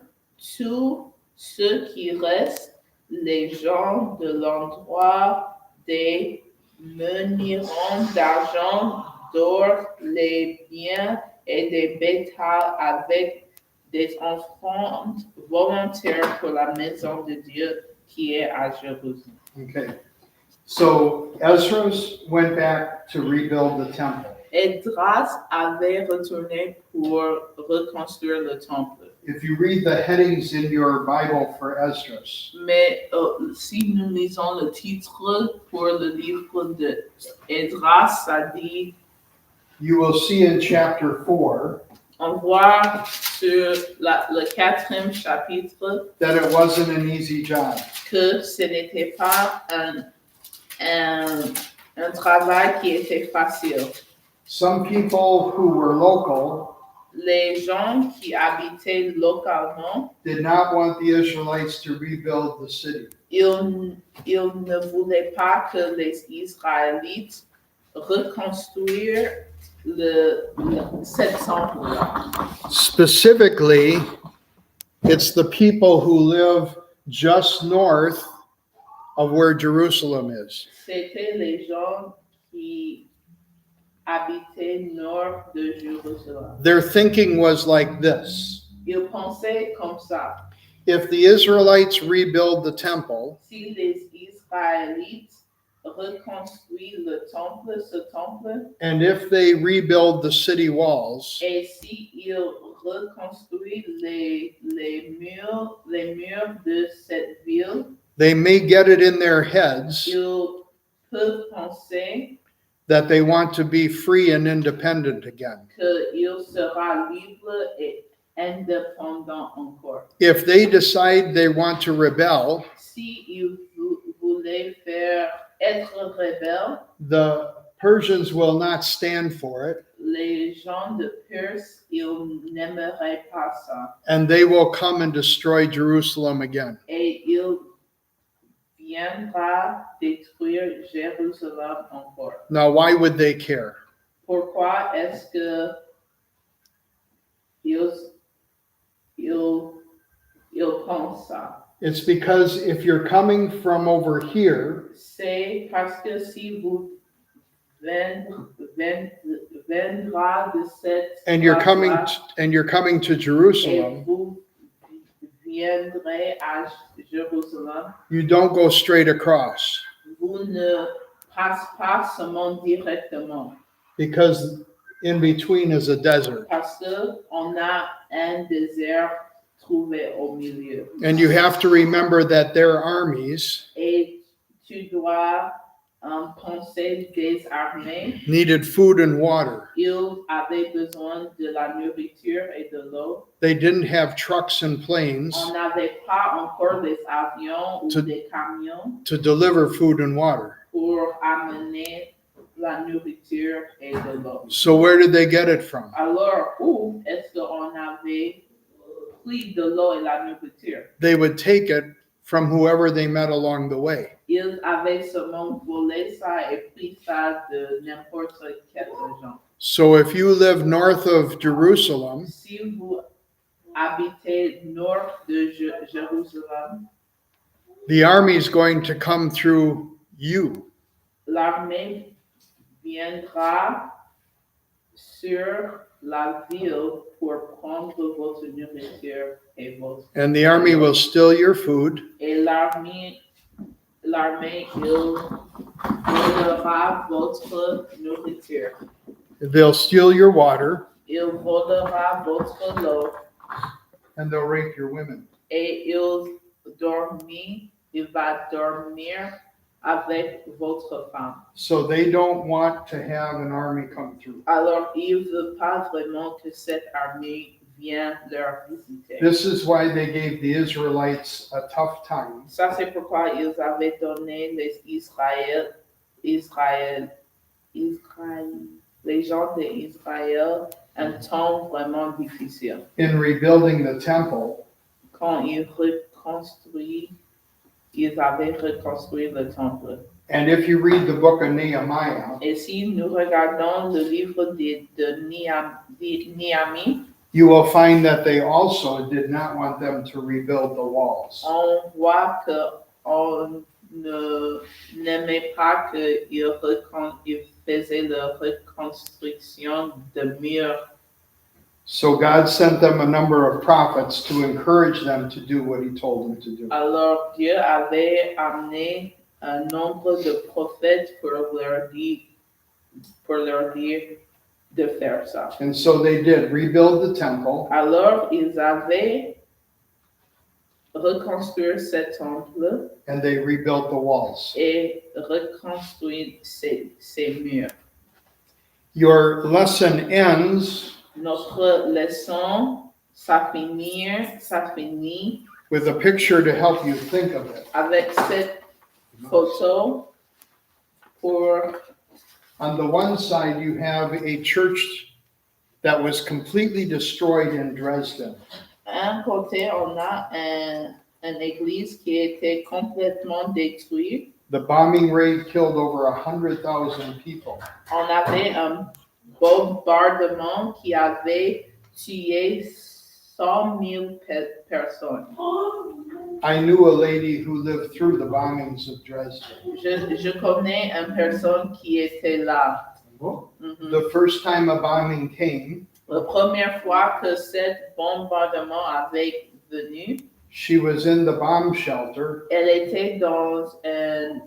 tous ceux qui restent, les gens de l'endroit des menhirons d'argent, d'or, les biens et des bétails avec des offrandes volontaires pour la maison de Dieu qui est à Jérusalem. Okay. So Ezra went back to rebuild the temple. Esdras avait retourné pour reconstruire le temple. If you read the headings in your Bible for Esdras, Mais si nous lisons le titre pour le livre de Esdras, ça dit, you will see in chapter 4 on voit sur le 4e chapitre that it wasn't an easy job. que ce n'était pas un travail qui était facile. Some people who were local Les gens qui habitaient localement, did not want the Israelites to rebuild the city. ils ne voulaient pas que les Israélites reconstruisent cette temple-là. Specifically, it's the people who live just north of where Jerusalem is. C'était les gens qui habitaient nord de Jérusalem. Their thinking was like this: Ils pensaient comme ça. if the Israelites rebuild the temple, Si les Israélites reconstruisent ce temple, and if they rebuild the city walls, et si ils reconstruisent les murs de cette ville, they may get it in their heads ils peuvent penser that they want to be free and independent again. qu'il sera libre et indépendant encore. If they decide they want to rebel, Si ils voulaient être rebelles, the Persians will not stand for it, les gens de Perse, ils n'aimeraient pas ça. and they will come and destroy Jerusalem again. Et ils viendra détruire Jérusalem encore. Now, why would they care? Pourquoi est-ce que ils, ils pensent ça? It's because if you're coming from over here, C'est parce que si vous vendra de cette and you're coming endroit-là, to et Jerusalem, vous viendrez à Jérusalem, you don't go straight across vous ne passez pas seulement directement, because in between is a desert. parce que on a un désert trouvé au milieu. And you have to remember that their armies Et tu dois penser des armées. needed food and water. Ils avaient besoin de la nourriture et de l'eau. They didn't have trucks and planes On n'avait pas encore des avions ou To- des camions to deliver food and water. pour amener la nourriture et de l'eau. So where did they get it from? Alors, où est-ce qu'on avait pris de l'eau et la nourriture? They would take it from whoever they met along the way. Ils avaient seulement volé ça et pris ça de n'importe quel gens. So if you live north of Jerusalem, Si vous habitez nord de Jérusalem, the army is going to come through you. l'armée viendra sur la ville pour prendre votre nourriture et votre. And the army will steal your food. Et l'armée il volera votre nourriture. They'll steal your water, Il volera votre eau and they'll rape your women. et il va dormir avec votre femme. So they don't want to have an army come through. Alors, il ne veut pas vraiment que cette armée vienne leur visiter. This is why they gave the Israelites a tough time, Ça, c'est pourquoi ils avaient donné les gens d'Israël un temps vraiment difficile. in rebuilding the temple. Quand ils avaient reconstruit le temple. And if you read the book of Nehemiah, Et si nous regardons le livre de Néhémie, you will find that they also did not want them to rebuild the walls. on voit qu'on n'aimait pas qu'ils faisaient la reconstruction de murs. So God sent them a number of prophets to encourage them to do what he told them to do. Alors Dieu avait amené un nombre de prophètes pour leur dire de faire ça. And so they did rebuild the temple, Alors ils avaient reconstruit ce temple and they rebuilt the walls. et reconstruit ces murs. Your lesson ends Notre leçon, ça finit with a picture to help you think of it. avec cette photo pour. On the one side, you have a church that was completely destroyed in Dresden. Un côté, on a une église qui était complètement détruite. The bombing raid killed over 100,000 people. On avait un bombardement qui avait tué 100 000 personnes. I knew a lady who lived through the bombings of Dresden. Je connais une personne qui était là. Mhm. The first time a bombing came, La première fois que cet bombardement avait venu, she was in the bomb shelter, elle était dans une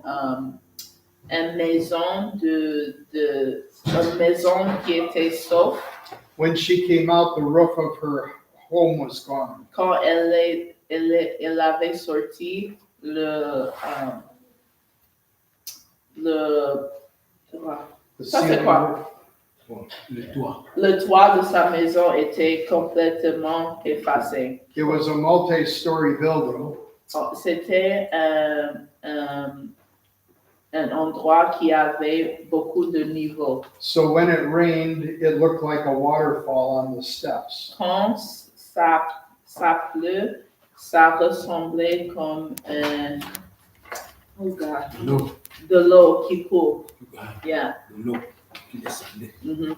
maison une maison qui était sauf. when she came out, the roof of her home was gone. Quand elle avait sorti The Ça, c'est ceiling quoi? roof. Bon, le toit. le toit de sa maison était complètement effacé. It was a multi-story building, C'était un endroit qui avait beaucoup de niveaux. so when it rained, it looked like a waterfall on the steps. Quand ça pleut, ça ressemblait comme Oh God. L'eau, De l'eau qui coule. Yeah. l'eau qui descendait. Mhm.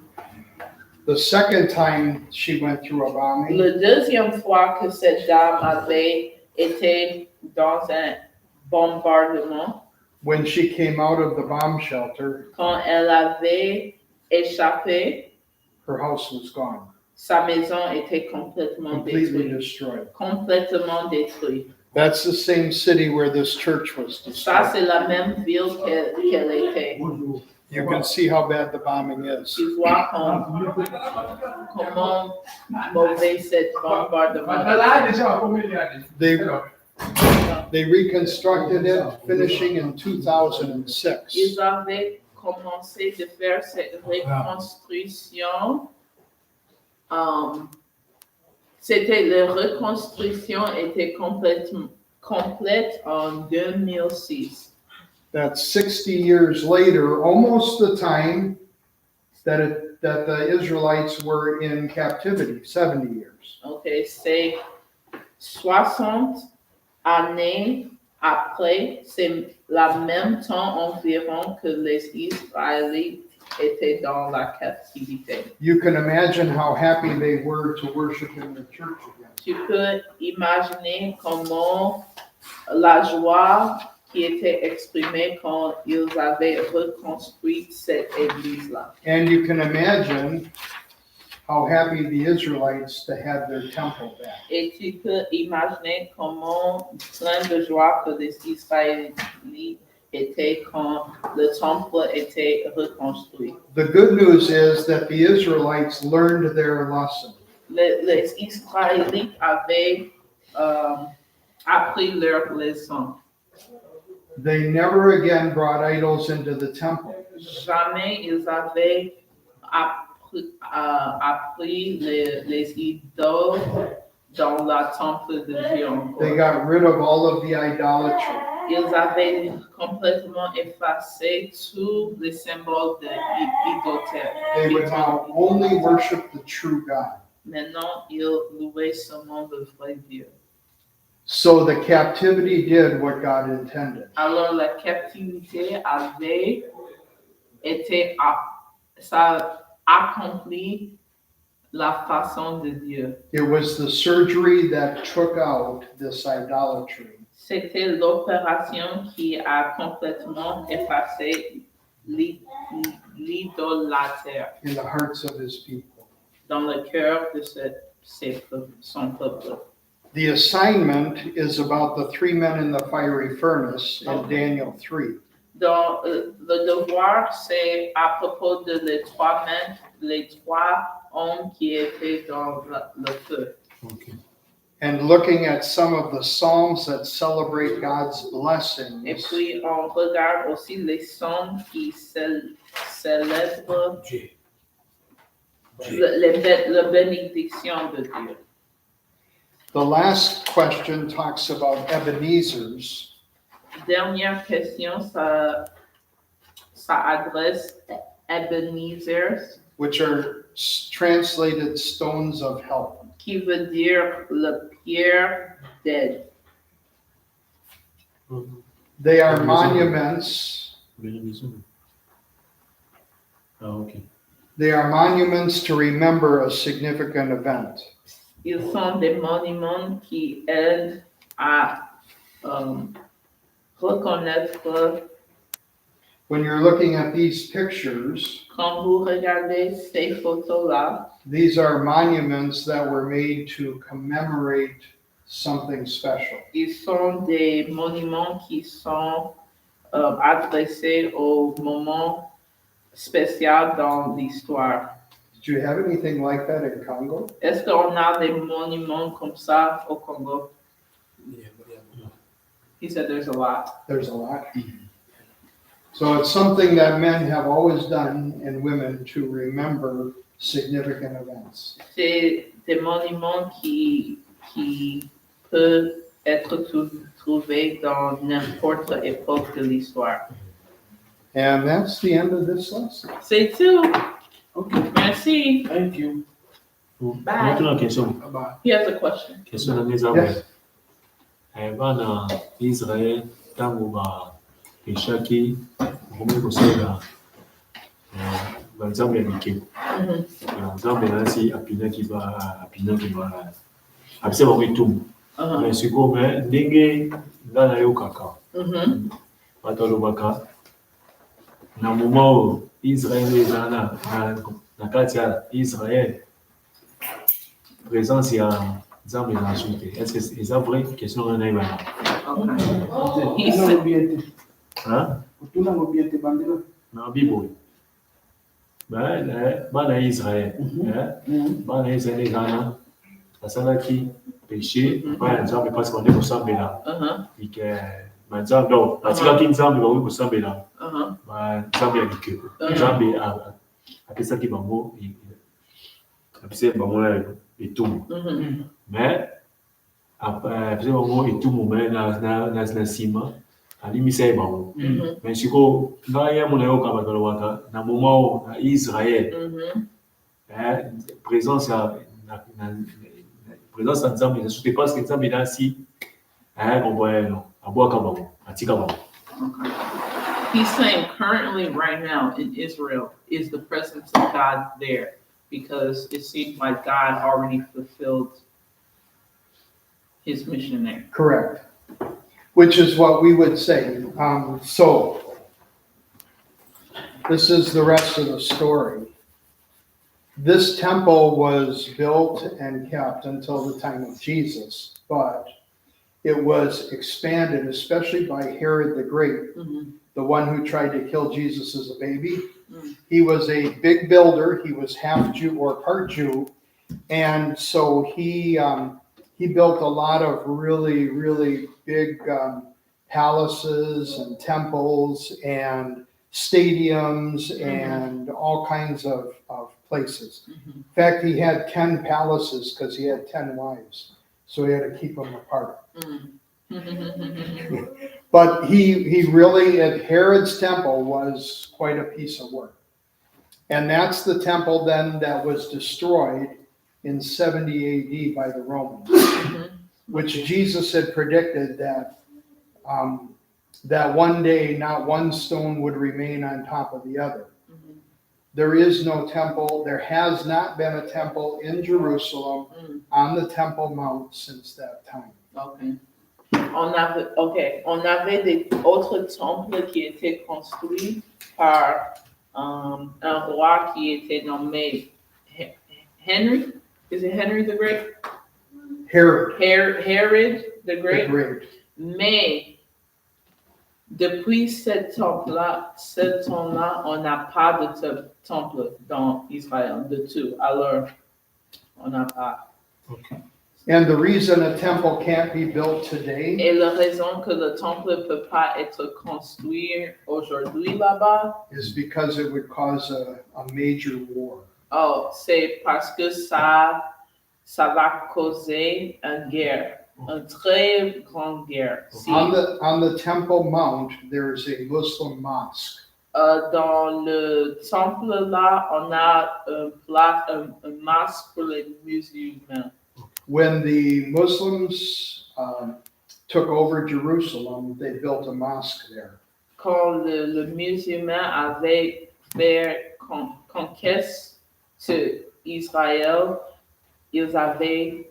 The second time she went through a bombing, Le deuxième fois que cette dame avait été dans un bombardement, when she came out of the bomb shelter, quand elle avait échappé, her house was gone, sa maison était complètement completely détruite. destroyed. Complètement détruite. That's the same city where this church was Ça, destroyed. c'est la même ville qu'elle était. Bonjour. You can see how bad the bombing is. Tu vois comment mauvais cet bombardement They, they reconstructed it, finishing in 2006. Ils avaient commencé de faire cette reconstruction. C'était la reconstruction était complète en 2006. That's 60 years later, almost the time that the Israelites were in captivity, 70 years. Ok, c'est 60 années après, c'est la même temps environ que les Israélites étaient dans la captivité. You can imagine how happy they were to worship in the church again. Tu peux imaginer comment la joie qui était exprimée quand ils avaient reconstruit cette église-là. And you can imagine how happy the Israelites to have their temple back. Et tu peux imaginer comment plein de joie que les Israélites étaient quand le temple était reconstruit. The good news is that the Israelites learned their lesson. Les Israélites avaient appris leur leçon. They never again brought idols into the temple. Jamais ils avaient appris les idoles dans le temple de Dieu encore. They got rid of all of the idolatry. Ils avaient complètement effacé tous les symboles de They would now only worship the true God. Maintenant, ils louaient seulement le vrai Dieu. So the captivity did what God intended. Alors la captivité avait été ça accompli la façon de Dieu. It was the surgery that took out this idolatry. C'était l'opération qui a complètement effacé l'idolâtre In the hearts of his people. dans le cœur de son peuple. The assignment is about the 3 men in the fiery furnace in Daniel 3. Donc, le devoir, c'est à propos de les trois hommes qui étaient dans le feu. Okay. And looking at some of the psalms that celebrate God's Et blessings, puis, on regarde aussi les sons qui célèbrent Dieu. la bénédiction de Dieu. the last question talks about Ebenezer's. Dernière question, ça adresse Ebenezer, Which are translated stones of help. qui veut dire le pierre d'aide. They are monuments. Ah, ok. They are monuments to remember a significant event. Ils sont des monuments qui aident à reconnaître. When you're looking at these pictures, Quand vous regardez ces photos-là, these are monuments that were made to commemorate something special. ils sont des monuments qui sont adressés au moment spécial dans l'histoire. Do you have anything like that in Congo? Est-ce qu'on a des monuments comme ça au Congo? He said there's a lot. There's a lot. So it's something that men have always done and women to remember significant events. C'est des monuments qui peuvent être trouvés dans n'importe époque de l'histoire. And that's the end of this lesson. C'est tout. Okay. Merci. Thank you. Bye. Maintenant, question. Bye-bye. He has a question. Question na meza Yes. bana Israel ntango peshaki okomi kosalela banzambe ya mike nzambe nasi apinaki apesa bango etumbu me sikoyo me ndenge nga nayokaka bato alobaka na moma oyo israel eza na kati ya israel présence ya nzambe na azwi te est ce que eza vrai question nga nayebana He said, na bible bana ya israel bana ya israel ezana basalaki péché epai ya nzambe mpasi bande kosambela banzambe donc batikaki nzambe bakoki kosambela banzambe ya bikeko nzambe apesaki bango na etumbu mais apesaki bango etumbu me na nsima alimisa ye bango mais sikoyo ngai ya mona yoka bato alobaka na moma oyo na israel présence ya nzambe ezasu te parce que nzambe nasi abwaka bango atika bango. he's saying currently right now in Israel is the presence of God there because it seems like God already fulfilled his mission there. Correct. Which is what we would say. So this is the rest of the story. This temple was built and kept until the time of Jesus, but it was expanded, especially by Herod the Great, the one who tried to kill Jesus as a baby. He was a big builder. He was half Jew or part Jew. And so he built a lot of really, really big palaces and temples and stadiums and all kinds of places. In fact, he had 10 palaces because he had 10 wives. So he had to keep them apart. But he really, at Herod's temple, was quite a piece of work. And that's the temple then that was destroyed in 70 AD by the Romans, which Jesus had predicted that that one day not one stone would remain on top of the other. There is no temple. There has not been a temple in Jerusalem on the Temple Mount since that time. Okay. On avait des autres temples qui étaient construits par un roi qui était nommé Henry. Is it Henry the Great? Herod Herod the the Great. Great. Mais depuis ce temps-là, on n'a pas de temple dans Israël, de tout. Alors, on n'a pas. And the reason a temple can't be built today Et la raison que le temple ne peut pas être construit aujourd'hui là-bas, is because it would cause a major war. c'est parce que ça va causer une guerre, une très grande guerre. Si, On the Temple Mount, there is a Muslim mosque. dans le temple là, on a un masque pour les musulmans. When the Muslims took over Jerusalem, they built a mosque there. Quand le musulman avait fait conquête sur Israël, ils avaient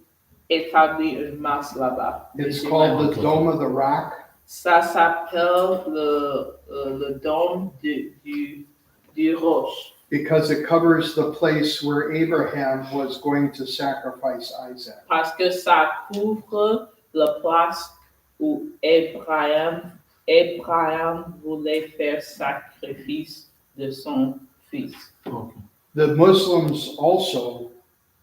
établi une masse là-bas. It's called the Dome of the Rock. Ça s'appelle le dôme du roche. Because it covers the place where Abraham was going to sacrifice Isaac. Parce que ça couvre la place où Abraham voulait faire sacrifice de son fils. The Muslims also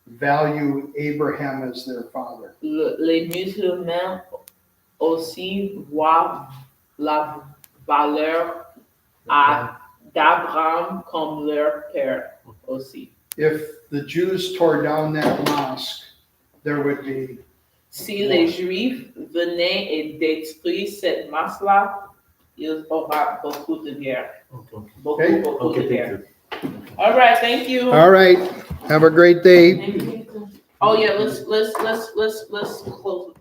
value Abraham as their father. Les musulmans aussi voient la valeur d'Abraham comme leur père aussi. If the Jews tore down that mosque, there would be Si les Juifs venaient et détruisent cette masse-là, il y aura beaucoup de guerre. Beaucoup de guerre. All right, thank you. All right. Have a great day. Oh yeah, let's close.